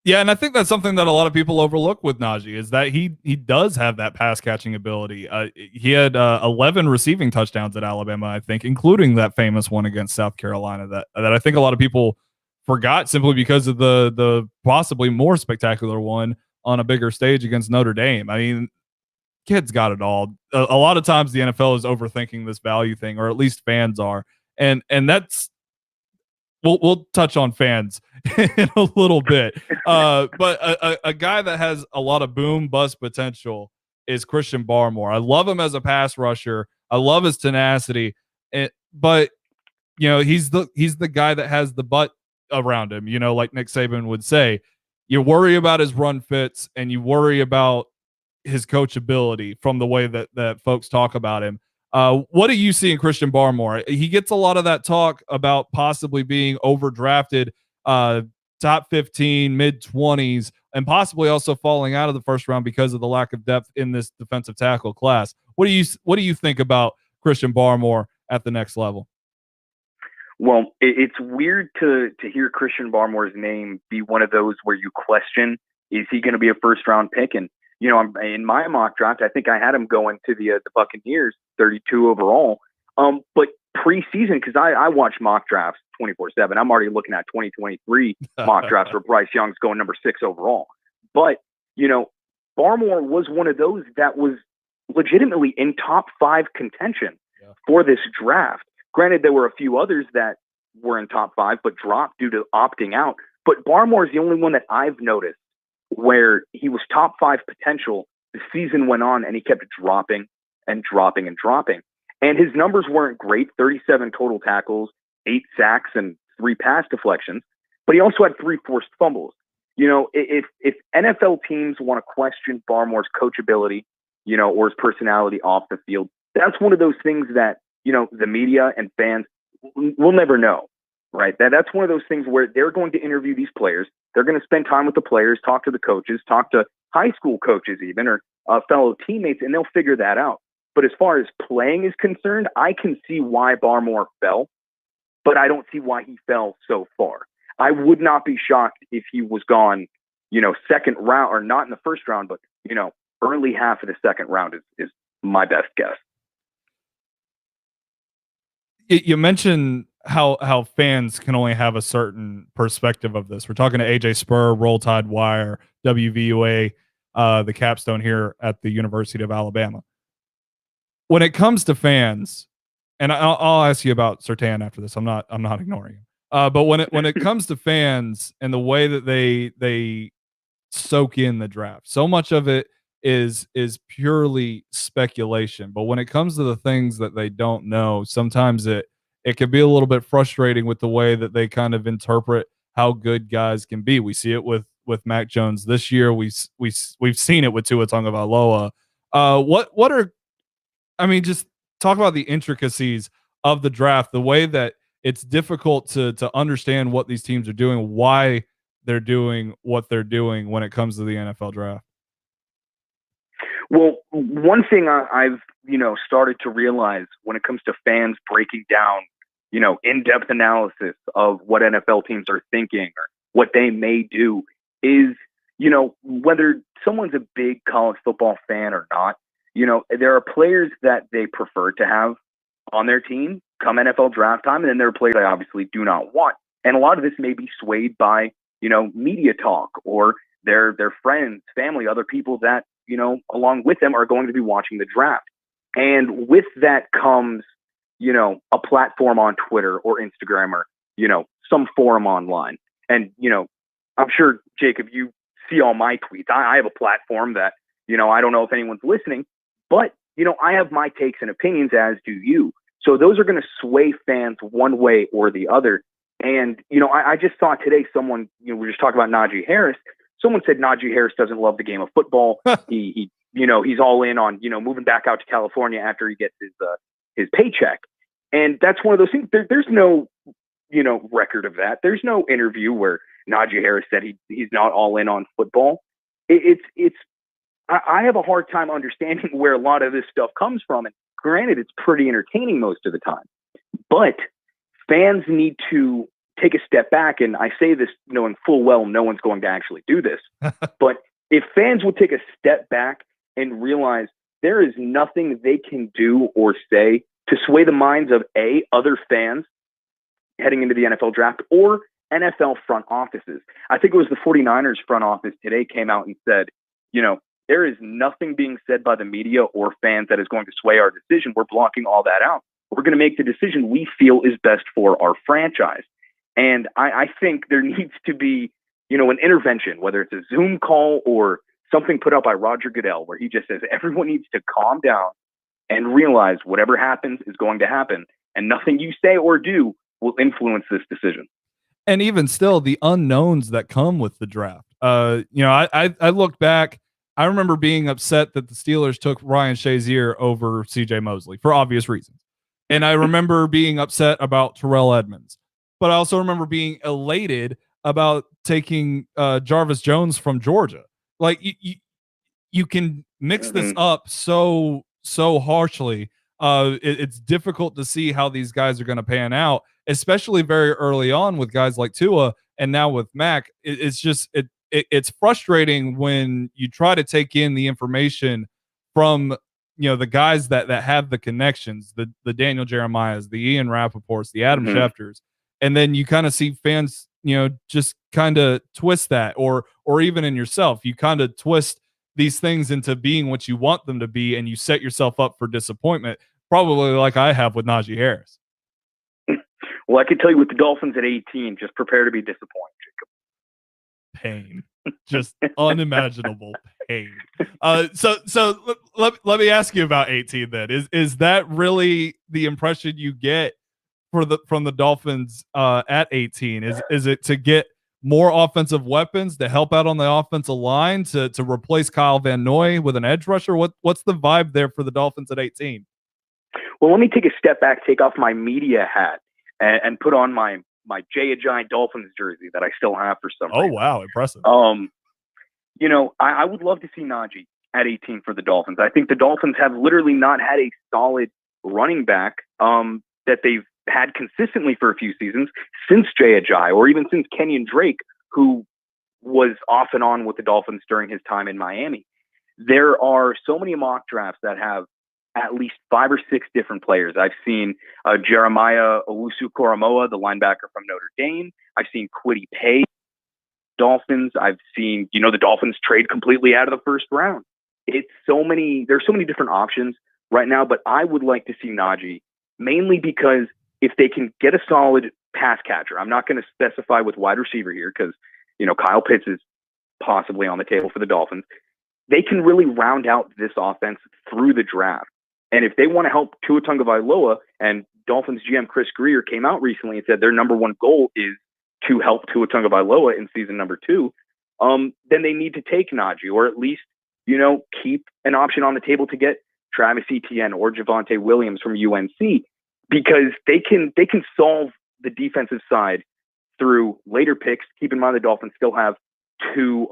Yeah, and I think that's something that a lot of people overlook with Najee is that he does have that pass catching ability. He had 11 receiving touchdowns at Alabama, I think, including that famous one against South Carolina that I think a lot of people forgot simply because of the possibly more spectacular one on a bigger stage against Notre Dame. I mean, kid's got it all. A lot of times the NFL is overthinking this value thing, or at least fans are. And that's, we'll touch on fans in a little bit. But a guy that has a lot of boom bust potential is Christian Barmore. I love him as a pass rusher. I love his tenacity. But he's the guy that has the butt around him, like Nick Saban would say. You worry about his run fits and you worry about his coachability from the way that folks talk about him. What do you see in Christian Barmore? He gets a lot of that talk about possibly being overdrafted, top 15, mid 20s, and possibly also falling out of the first round because of the lack of depth in this defensive tackle class. What do you think about Christian Barmore at the next level? Well, it's weird to hear Christian Barmore's name be one of those where you question, is he going to be a first round pick? And in my mock draft, I think I had him going to the Buccaneers, 32 overall. But preseason, because I watch mock drafts 24/7. I'm already looking at 2023 mock drafts where Bryce Young's going number 6 overall. But Barmore was one of those that was legitimately in top 5 contention for this draft. Granted, there were a few others that were in top 5 but dropped due to opting out. But Barmore is the only one that I've noticed where he was top 5 potential. The season went on and he kept dropping and dropping and dropping. And his numbers weren't great, 37 total tackles, 8 sacks, and 3 pass deflections. But he also had 3 forced fumbles. If NFL teams want to question Barmore's coachability, or his personality off the field, that's one of those things that, the media and fans will never know, right? That's one of those things where they're going to interview these players. They're going to spend time with the players, talk to the coaches, talk to high school coaches even, or fellow teammates, and they'll figure that out. But as far as playing is concerned, I can see why Barmore fell, but I don't see why he fell so far. I would not be shocked if he was gone, second round, or not in the first round, but, early half of the second round is my best guess. You mentioned how fans can only have a certain perspective of this. We're talking to AJ Spurr, Roll Tide Wire, WVUA, the capstone here at the University of Alabama. When it comes to fans, and I'll ask you about Surtain after this. I'm not ignoring him. But when it comes to fans and the way that they soak in the draft, so much of it is purely speculation. But when it comes to the things that they don't know, sometimes it can be a little bit frustrating with the way that they kind of interpret how good guys can be. We see it with Mac Jones this year. We've seen it with Tua Tagovailoa. Just talk about the intricacies of the draft, the way that it's difficult to understand what these teams are doing, why they're doing what they're doing when it comes to the NFL draft. Well, one thing I've started to realize when it comes to fans breaking down, in-depth analysis of what NFL teams are thinking or what they may do is, whether someone's a big college football fan or not, there are players that they prefer to have on their team come NFL draft time, and then there are players they obviously do not want. And a lot of this may be swayed by, media talk or their friends, family, other people that, along with them are going to be watching the draft. And with that comes, a platform on Twitter or Instagram or, some forum online. And, I'm sure, Jacob, you see all my tweets. I have a platform that, I don't know if anyone's listening, but, I have my takes and opinions, as do you. So those are going to sway fans one way or the other. And, I just saw today someone, we were just talking about Najee Harris. Someone said Najee Harris doesn't love the game of football. He's all in on, moving back out to California after he gets his paycheck. And that's one of those things. There's no, record of that. There's no interview where Najee Harris said he's not all in on football. I have a hard time understanding where a lot of this stuff comes from. And granted, it's pretty entertaining most of the time, but fans need to take a step back. And I say this knowing full well no one's going to actually do this. But if fans would take a step back and realize there is nothing they can do or say to sway the minds of other fans heading into the NFL draft or NFL front offices. I think it was the 49ers front office today came out and said, There is nothing being said by the media or fans that is going to sway our decision. We're blocking all that out. We're going to make the decision we feel is best for our franchise. And I think there needs to be, an intervention, whether it's a Zoom call or something put out by Roger Goodell, where he just says everyone needs to calm down and realize whatever happens is going to happen, and nothing you say or do will influence this decision. And even still, the unknowns that come with the draft. I look back. I remember being upset that the Steelers took Ryan Shazier over C.J. Mosley for obvious reasons. And I remember being upset about Terrell Edmonds. But I also remember being elated about taking Jarvis Jones from Georgia. Like, you can mix this up so harshly. It's difficult to see how these guys are going to pan out, especially very early on with guys like Tua and now with Mac. It's frustrating when you try to take in the information from the guys that have the connections, the Daniel Jeremiahs, the Ian Rappaports, the Adam Schefters, and then you kind of see fans just kind of twist that, or even in yourself, you kind of twist these things into being what you want them to be, and you set yourself up for disappointment, probably like I have with Najee Harris. Well, I can tell you with the Dolphins at 18, just prepare to be disappointed, Jacob. Pain. Just unimaginable pain. So let me ask you about 18 then. Is that really the impression you get from the Dolphins at 18? Is it to get more offensive weapons to help out on the offensive line, to replace Kyle Van Noy with an edge rusher? What's the vibe there for the Dolphins at 18? Well, let me take a step back, take off my media hat, and put on my Jay Ajayi Dolphins jersey that I still have for some reason. Oh, wow. Impressive. I would love to see Najee at 18 for the Dolphins. I think the Dolphins have literally not had a solid running back that they've had consistently for a few seasons since Jay Ajayi, or even since Kenyon Drake, who was off and on with the Dolphins during his time in Miami. There are so many mock drafts that have at least 5 or 6 different players. I've seen Jeremiah Owusu-Koramoah, the linebacker from Notre Dame. I've seen Kwity Paye, Dolphins. I've seen, the Dolphins trade completely out of the first round. There's so many different options right now, but I would like to see Najee, mainly because if they can get a solid pass catcher, I'm not going to specify with wide receiver here because, Kyle Pitts is possibly on the table for the Dolphins. They can really round out this offense through the draft. And if they want to help Tua Tagovailoa, and Dolphins GM Chris Greer came out recently and said their number one goal is to help Tua Tagovailoa in season number 2, then they need to take Najee, or at least, keep an option on the table to get Travis Etienne or Javonte Williams from UNC, because they can solve the defensive side through later picks. Keep in mind the Dolphins still have 2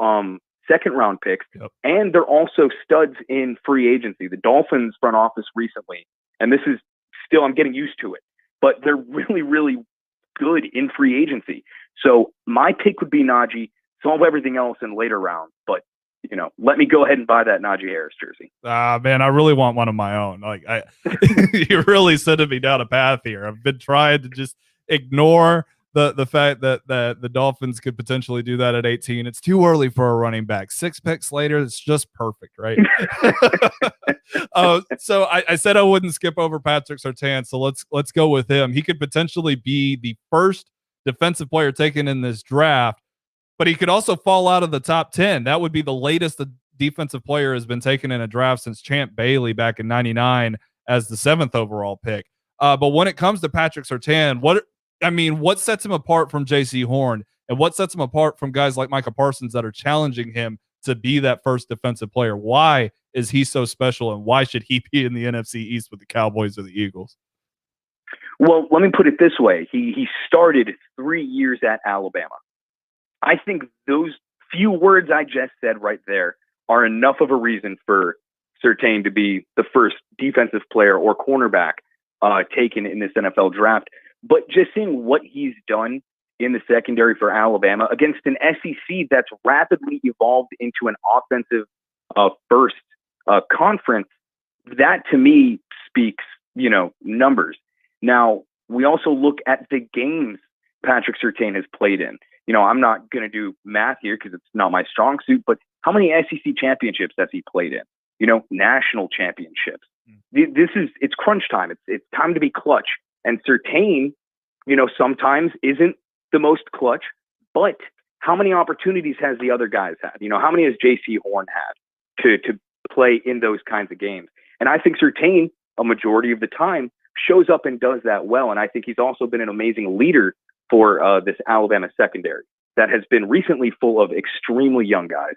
second-round picks, and they're also studs in free agency. The Dolphins front office recently, and this is still, I'm getting used to it, but they're really, really good in free agency. So my pick would be Najee, solve everything else in later rounds, but let me go ahead and buy that Najee Harris jersey. Man, I really want one of my own. Like, you're really sending me down a path here. I've been trying to just ignore the fact that the Dolphins could potentially do that at 18. It's too early for a running back. 6 picks later, it's just perfect, right? So I said I wouldn't skip over Patrick Surtain, so let's go with him. He could potentially be the first defensive player taken in this draft, but he could also fall out of the top 10. That would be the latest a defensive player has been taken in a draft since Champ Bailey back in 99 as the 7th overall pick. But when it comes to Patrick Surtain, what sets him apart from J.C. Horn, and what sets him apart from guys like Micah Parsons that are challenging him to be that first defensive player? Why is he so special, and why should he be in the NFC East with the Cowboys or the Eagles? Well, let me put it this way. He started 3 years at Alabama. I think those few words I just said right there are enough of a reason for Surtain to be the first defensive player or cornerback taken in this NFL draft. But just seeing what he's done in the secondary for Alabama against an SEC that's rapidly evolved into an offensive first conference, that to me speaks, numbers. Now, we also look at the games Patrick Surtain has played in. I'm not going to do math here because it's not my strong suit, but how many SEC championships has he played in? National championships. It's crunch time. It's time to be clutch. And Surtain, sometimes isn't the most clutch, but how many opportunities has the other guys had? How many has J.C. Horn had to play in those kinds of games? And I think Surtain, a majority of the time, shows up and does that well. And I think he's also been an amazing leader for this Alabama secondary that has been recently full of extremely young guys.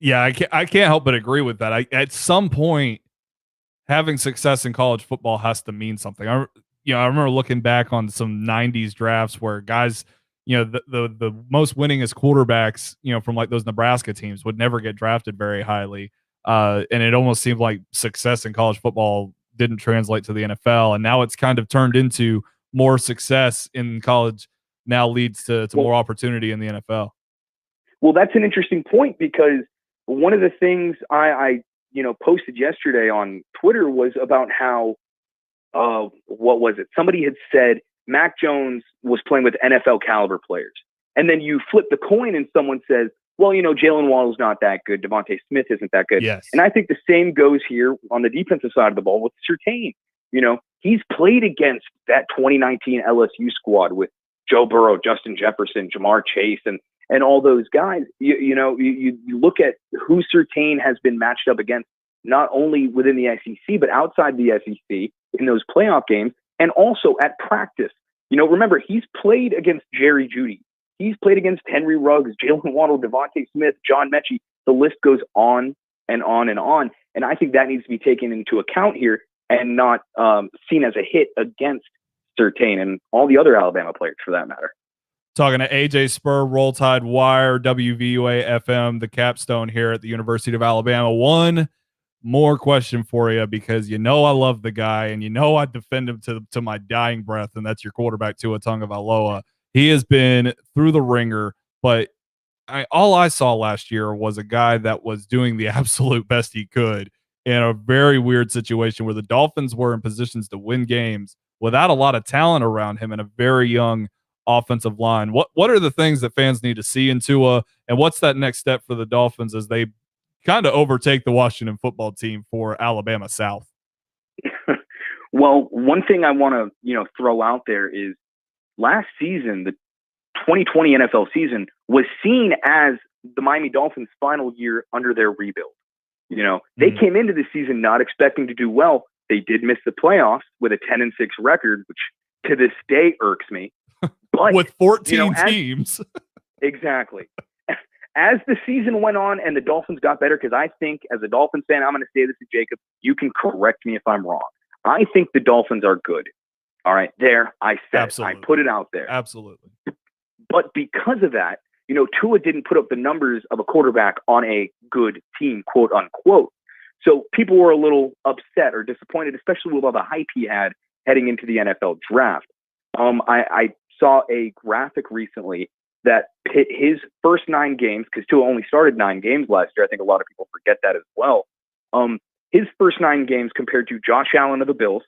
Yeah, I can't help but agree with that. At some point, having success in college football has to mean something. I remember looking back on some 90s drafts where guys, the most winningest quarterbacks, from like those Nebraska teams would never get drafted very highly. And it almost seemed like success in college football didn't translate to the NFL. And now it's kind of turned into more success in college now leads to more opportunity in the NFL. Well, that's an interesting point because one of the things I posted yesterday on Twitter was about how, what was it? Somebody had said Mac Jones was playing with NFL caliber players. And then you flip the coin and someone says, well, Jalen Waddle's not that good. DeVonta Smith isn't that good. Yes. And I think the same goes here on the defensive side of the ball with Surtain. He's played against that 2019 LSU squad with Joe Burrow, Justin Jefferson, Jamar Chase, and all those guys. You look at who Surtain has been matched up against, not only within the SEC, but outside the SEC in those playoff games and also at practice. Remember, he's played against Jerry Jeudy. He's played against Henry Ruggs, Jalen Waddle, DeVonta Smith, John Mechie. The list goes on and on and on. And I think that needs to be taken into account here and not seen as a hit against Surtain and all the other Alabama players for that matter. Talking to AJ Spurr, Roll Tide Wire, WVUA FM, the capstone here at the University of Alabama. One more question for you because I love the guy and I defend him to my dying breath, and that's your quarterback Tua Tagovailoa. He has been through the ringer, but all I saw last year was a guy that was doing the absolute best he could in a very weird situation where the Dolphins were in positions to win games without a lot of talent around him and a very young offensive line. What are the things that fans need to see in Tua, and what's that next step for the Dolphins as they kind of overtake the Washington football team for Alabama South? Well, one thing I want to throw out there is last season, the 2020 NFL season was seen as the Miami Dolphins' final year under their rebuild. They came into the season not expecting to do well. They did miss the playoffs with a 10-6 record, which to this day irks me. But with 14 teams. Exactly. As the season went on and the Dolphins got better, because I think as a Dolphins fan, I'm going to say this to Jacob, you can correct me if I'm wrong. I think the Dolphins are good. All right, there, I said it. I put it out there. Absolutely. But because of that, Tua didn't put up the numbers of a quarterback on a good team, quote unquote. So people were a little upset or disappointed, especially with all the hype he had heading into the NFL draft. I saw a graphic recently that pit his first 9 games, because Tua only started 9 games last year. I think a lot of people forget that as well. His first 9 games compared to Josh Allen of the Bills,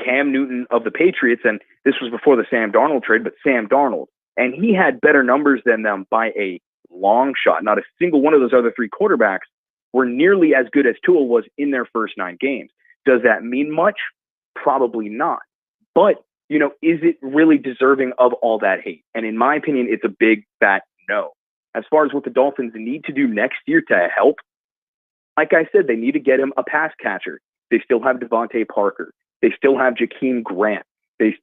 Cam Newton of the Patriots, and this was before the Sam Darnold trade, but Sam Darnold. And he had better numbers than them by a long shot. Not a single one of those other 3 quarterbacks were nearly as good as Tua was in their first 9 games. Does that mean much? Probably not. But, is it really deserving of all that hate? And in my opinion, it's a big, fat no. As far as what the Dolphins need to do next year to help, like I said, they need to get him a pass catcher. They still have Devontae Parker. They still have Jakeem Grant. They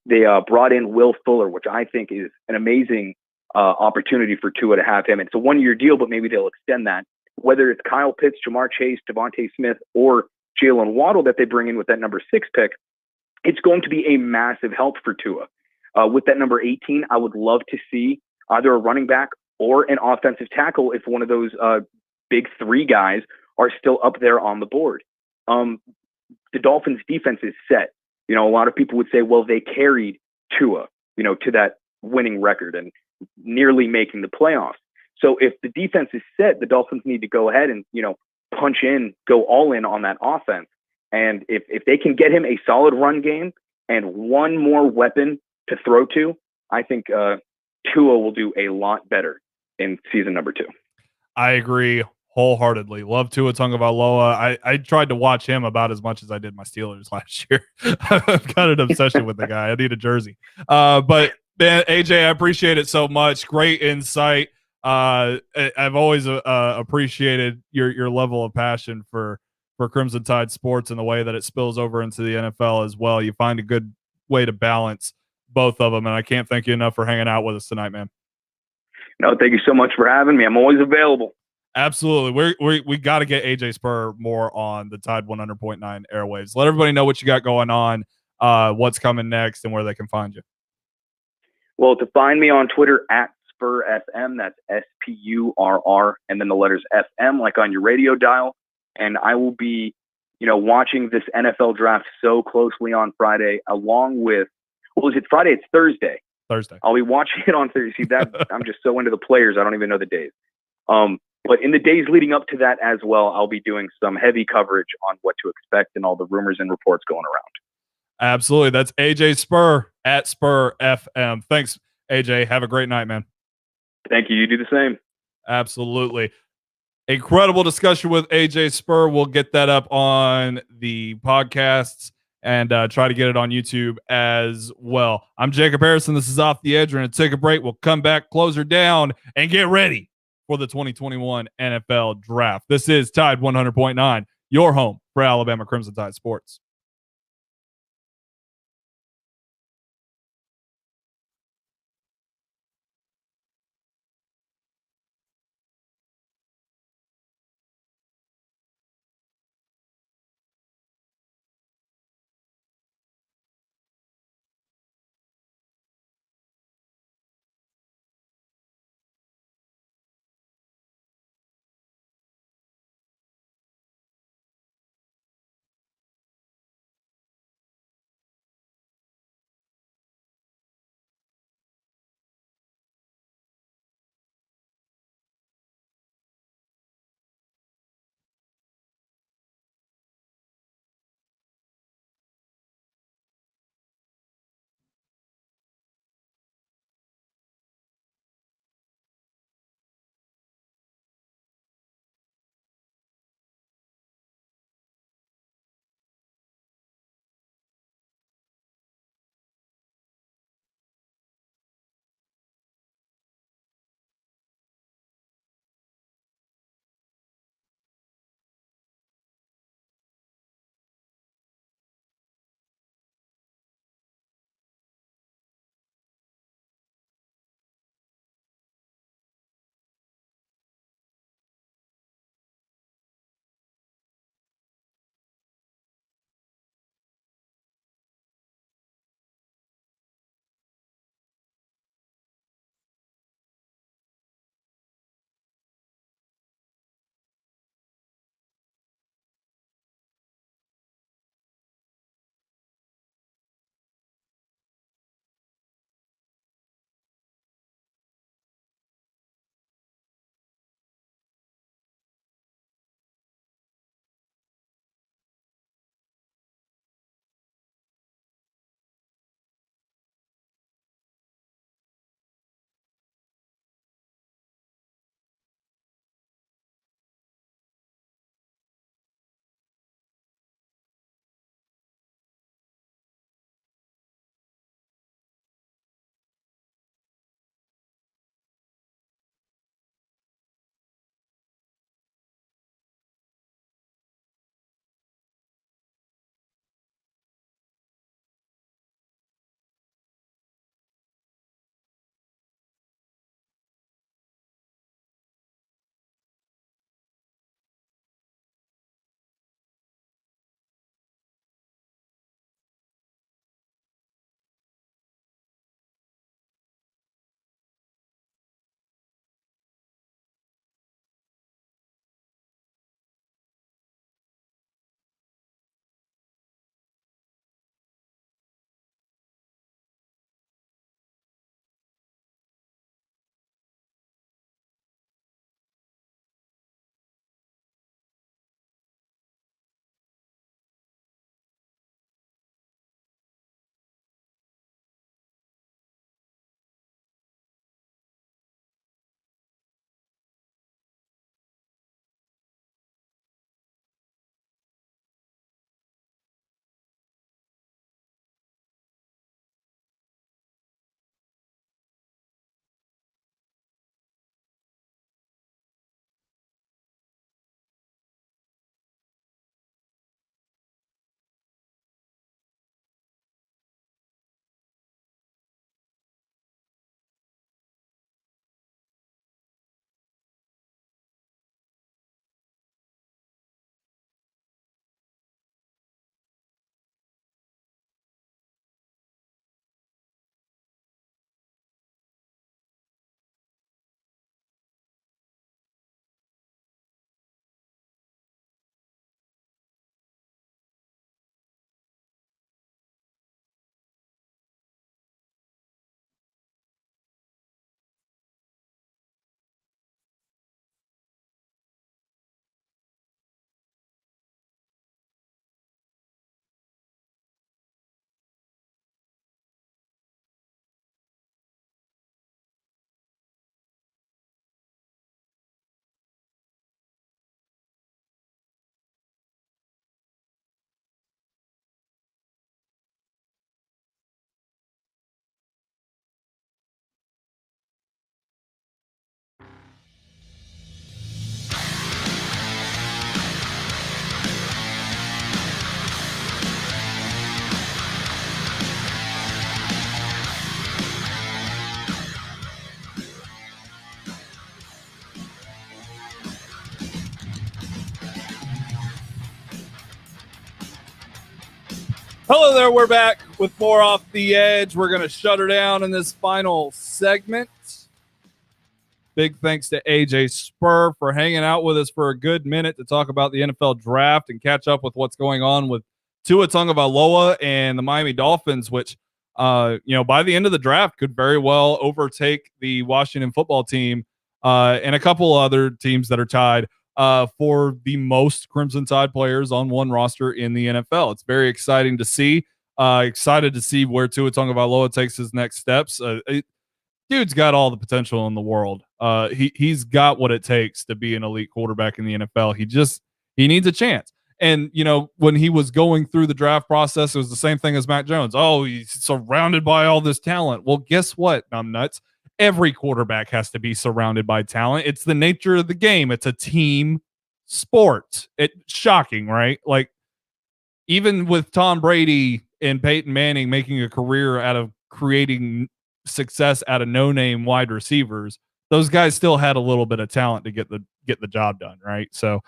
brought in Will Fuller, which I think is an amazing opportunity for Tua to have him. It's a 1-year deal, but maybe they'll extend that. Whether it's Kyle Pitts, Jamar Chase, DeVonta Smith, or Jalen Waddle that they bring in with that number 6 pick, it's going to be a massive help for Tua. With that number 18, I would love to see either a running back or an offensive tackle if one of those big 3 guys are still up there on the board. The Dolphins' defense is set. A lot of people would say, well, they carried Tua, to that winning record and nearly making the playoffs. So if the defense is set, the Dolphins need to go ahead and, punch in, go all in on that offense. And if they can get him a solid run game and one more weapon to throw to, I think Tua will do a lot better in season number 2. I agree wholeheartedly. Love Tua Tagovailoa. I tried to watch him about as much as I did my Steelers last year. I've got an obsession with the guy. I need a jersey. But man, AJ, I appreciate it so much. Great insight. I've always appreciated your level of passion for Crimson Tide sports and the way that it spills over into the NFL as well. You find a good way to balance both of them, and I can't thank you enough for hanging out with us tonight, man. No, thank you so much for having me. I'm always available. Absolutely. We got to get AJ Spurr more on the Tide 100.9 airwaves. Let everybody know what you got going on, what's coming next, and where they can find you. Well, to find me on Twitter at SpurrFM, that's SPURR, and then the letters FM, like on your radio dial. And I will be, watching this NFL draft so closely on Friday, along with, is it Friday? It's Thursday. I'll be watching it on Thursday. See, that I'm just so into the players, I don't even know the days. But in the days leading up to that as well, I'll be doing some heavy coverage on what to expect and all the rumors and reports going around. Absolutely. That's AJ Spurr at Spurr FM. Thanks, AJ. Have a great night, man. Thank you. You do the same. Absolutely. Incredible discussion with AJ Spurr. We'll get that up on the podcasts and try to get it on YouTube as well. I'm Jacob Harrison. This is Off the Edge. We're going to take a break. We'll come back, close her down, and get ready for the 2021 NFL Draft. This is Tide 100.9, your home for Alabama Crimson Tide sports. Hello there. We're back with more Off the Edge. We're going to shut her down in this final segment. Big thanks to AJ Spurr for hanging out with us for a good minute to talk about the NFL draft and catch up with what's going on with Tua Tagovailoa and the Miami Dolphins, which, by the end of the draft could very well overtake the Washington football team and a couple other teams that are tied for the most Crimson Tide players on one roster in the NFL. It's very exciting to see. Excited to see where Tua Tagovailoa takes his next steps. Dude's got all the potential in the world. He's got what it takes to be an elite quarterback in the NFL. He needs a chance. And, when he was going through the draft process, it was the same thing as Mac Jones. Oh, he's surrounded by all this talent. Well, guess what, numbnuts? Every quarterback has to be surrounded by talent. It's the nature of the game. It's a team sport. It's shocking, right? Like, even with Tom Brady and Peyton Manning making a career out of creating success out of no-name wide receivers, those guys still had a little bit of talent to get the job done, right? So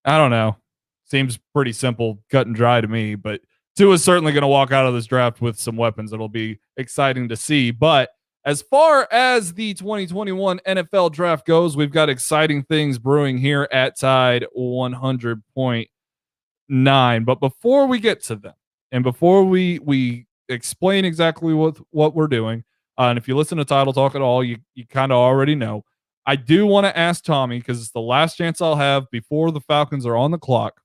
I don't know. Seems pretty simple, cut and dry to me, but Tua is certainly going to walk out of this draft with some weapons. It'll be exciting to see. But as far as the 2021 NFL draft goes, we've got exciting things brewing here at Tide 100.9. But before we get to them, and before we explain exactly what we're doing, and if you listen to Title Talk at all, you kind of already know. I do want to ask Tommy, because it's the last chance I'll have before the Falcons are on the clock.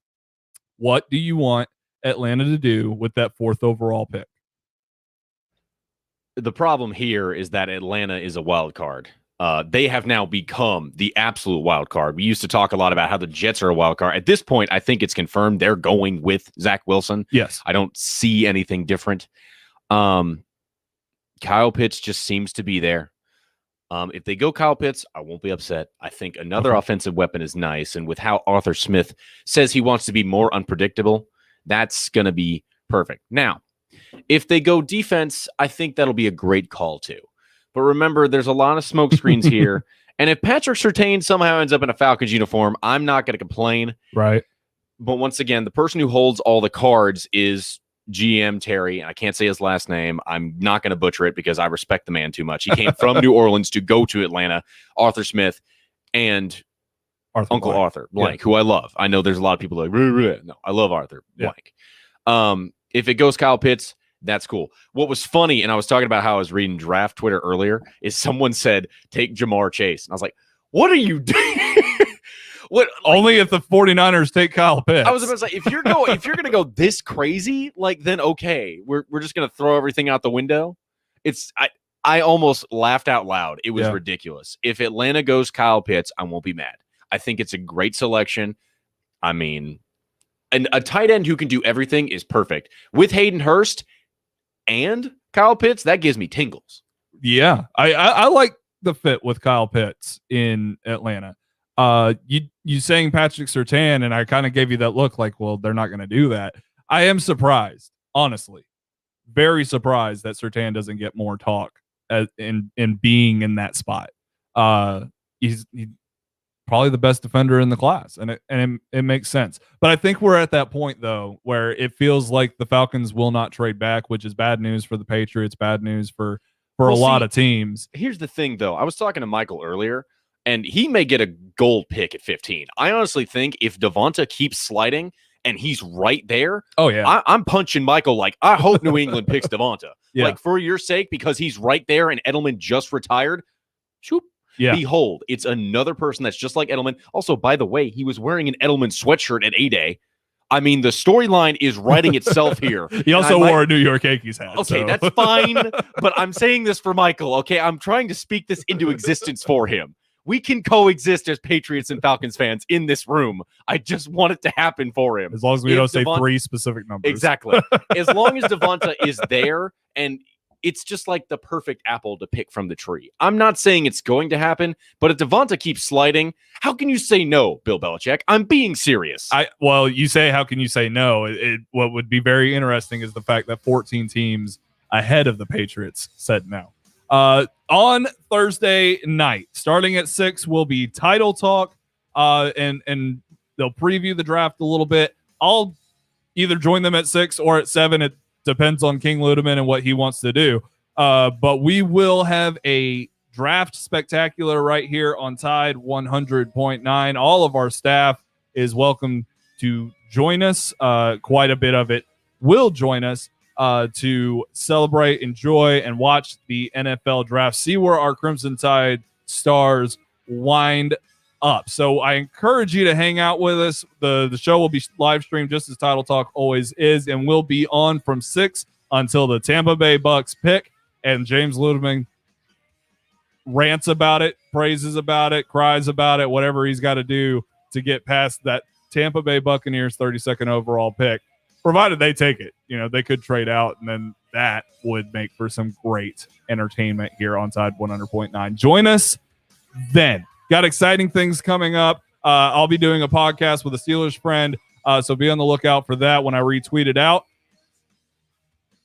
What do you want Atlanta to do with that 4th overall pick? The problem here is that Atlanta is a wild card. They have now become the absolute wild card. We used to talk a lot about how the Jets are a wild card. At this point, I think it's confirmed they're going with Zach Wilson. Yes. I don't see anything different. Kyle Pitts just seems to be there. If they go Kyle Pitts, I won't be upset. I think another offensive weapon is nice. And with how Arthur Smith says he wants to be more unpredictable, that's going to be perfect. Now, if they go defense, I think that'll be a great call too. But remember, there's a lot of smoke screens here. And if Patrick Surtain somehow ends up in a Falcons uniform, I'm not going to complain. Right. But once again, the person who holds all the cards is GM Terry, and I can't say his last name. I'm not going to butcher it because I respect the man too much. He came from New Orleans to go to Atlanta. Arthur Smith and Uncle Arthur Blank, who I love. I know there's a lot of people like, no, I love Arthur Blank. If it goes Kyle Pitts, that's cool. What was funny, and I was talking about how I was reading draft Twitter earlier, is someone said, take Jamar Chase. And I was like, what are you doing? What, only if the 49ers take Kyle Pitts. I was about to say, if you're going to go this crazy, then okay, we're just going to throw everything out the window. I almost laughed out loud. It was ridiculous. If Atlanta goes Kyle Pitts, I won't be mad. I think it's a great selection. I mean, a tight end who can do everything is perfect. With Hayden Hurst and Kyle Pitts, that gives me tingles. Yeah, I like the fit with Kyle Pitts in Atlanta. You saying Patrick Surtain, and I kind of gave you that look like, well, they're not going to do that. I am surprised, honestly, very surprised that Surtain doesn't get more talk in being in that spot. He's probably the best defender in the class, and it makes sense. But I think we're at that point though where it feels like the Falcons will not trade back, which is bad news for the Patriots, bad news for a lot of teams. Here's the thing, though. I was talking to Michael earlier, and he may get a gold pick at 15. I honestly think if DeVonta keeps sliding and he's right there, I'm punching Michael like, I hope New England picks DeVonta. Like, for your sake, because he's right there and Edelman just retired. Shoop. Yeah. Behold, it's another person that's just like Edelman. Also, by the way, he was wearing an Edelman sweatshirt at A-Day. I mean, the storyline is writing itself here. He also wore a New York Yankees hat. Okay, so. That's fine, but I'm saying this for Michael, okay? I'm trying to speak this into existence for him. We can coexist as Patriots and Falcons fans in this room. I just want it to happen for him. As long as we don't say three specific numbers. Exactly. As long as DeVonta is there, and it's just like the perfect apple to pick from the tree. I'm not saying it's going to happen, but if DeVonta keeps sliding, how can you say no, Bill Belichick? I'm being serious. Well, you say, how can you say no? What would be very interesting is the fact that 14 teams ahead of the Patriots said no. On Thursday night, starting at 6, will be Title Talk, and they'll preview the draft a little bit. I'll either join them at 6 or at 7. depends on King Ludeman and what he wants to do. But we will have a draft spectacular right here on Tide 100.9. All of our staff is welcome to join us. Quite a bit of it will join us to celebrate, enjoy, and watch the NFL draft. See where our Crimson Tide stars wind up. So I encourage you to hang out with us. The show will be live streamed just as Title Talk always is, and will be on from 6 until the Tampa Bay Bucks pick. And James Ludeman rants about it, praises about it, cries about it, whatever he's got to do to get past that Tampa Bay Buccaneers 32nd overall pick, provided they take it. You know, they could trade out, and then that would make for some great entertainment here on Tide 100.9. Join us then. Got exciting things coming up. I'll be doing a podcast with a Steelers friend, so be on the lookout for that when I retweet it out.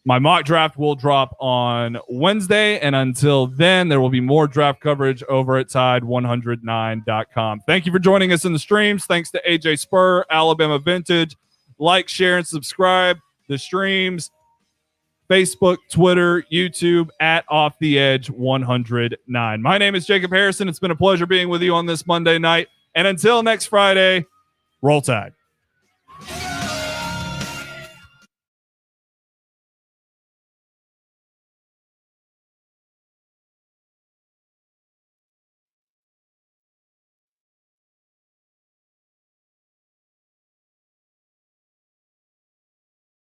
My mock draft will drop on Wednesday, and until then, there will be more draft coverage over at Tide109.com. Thank you for joining us in the streams. Thanks to AJ Spurr, Alabama Vintage. Like, share, and subscribe. The streams, Facebook, Twitter, YouTube, at Off the Edge 109. My name is Jacob Harrison. It's been a pleasure being with you on this Monday night. And until next Friday, roll Tide.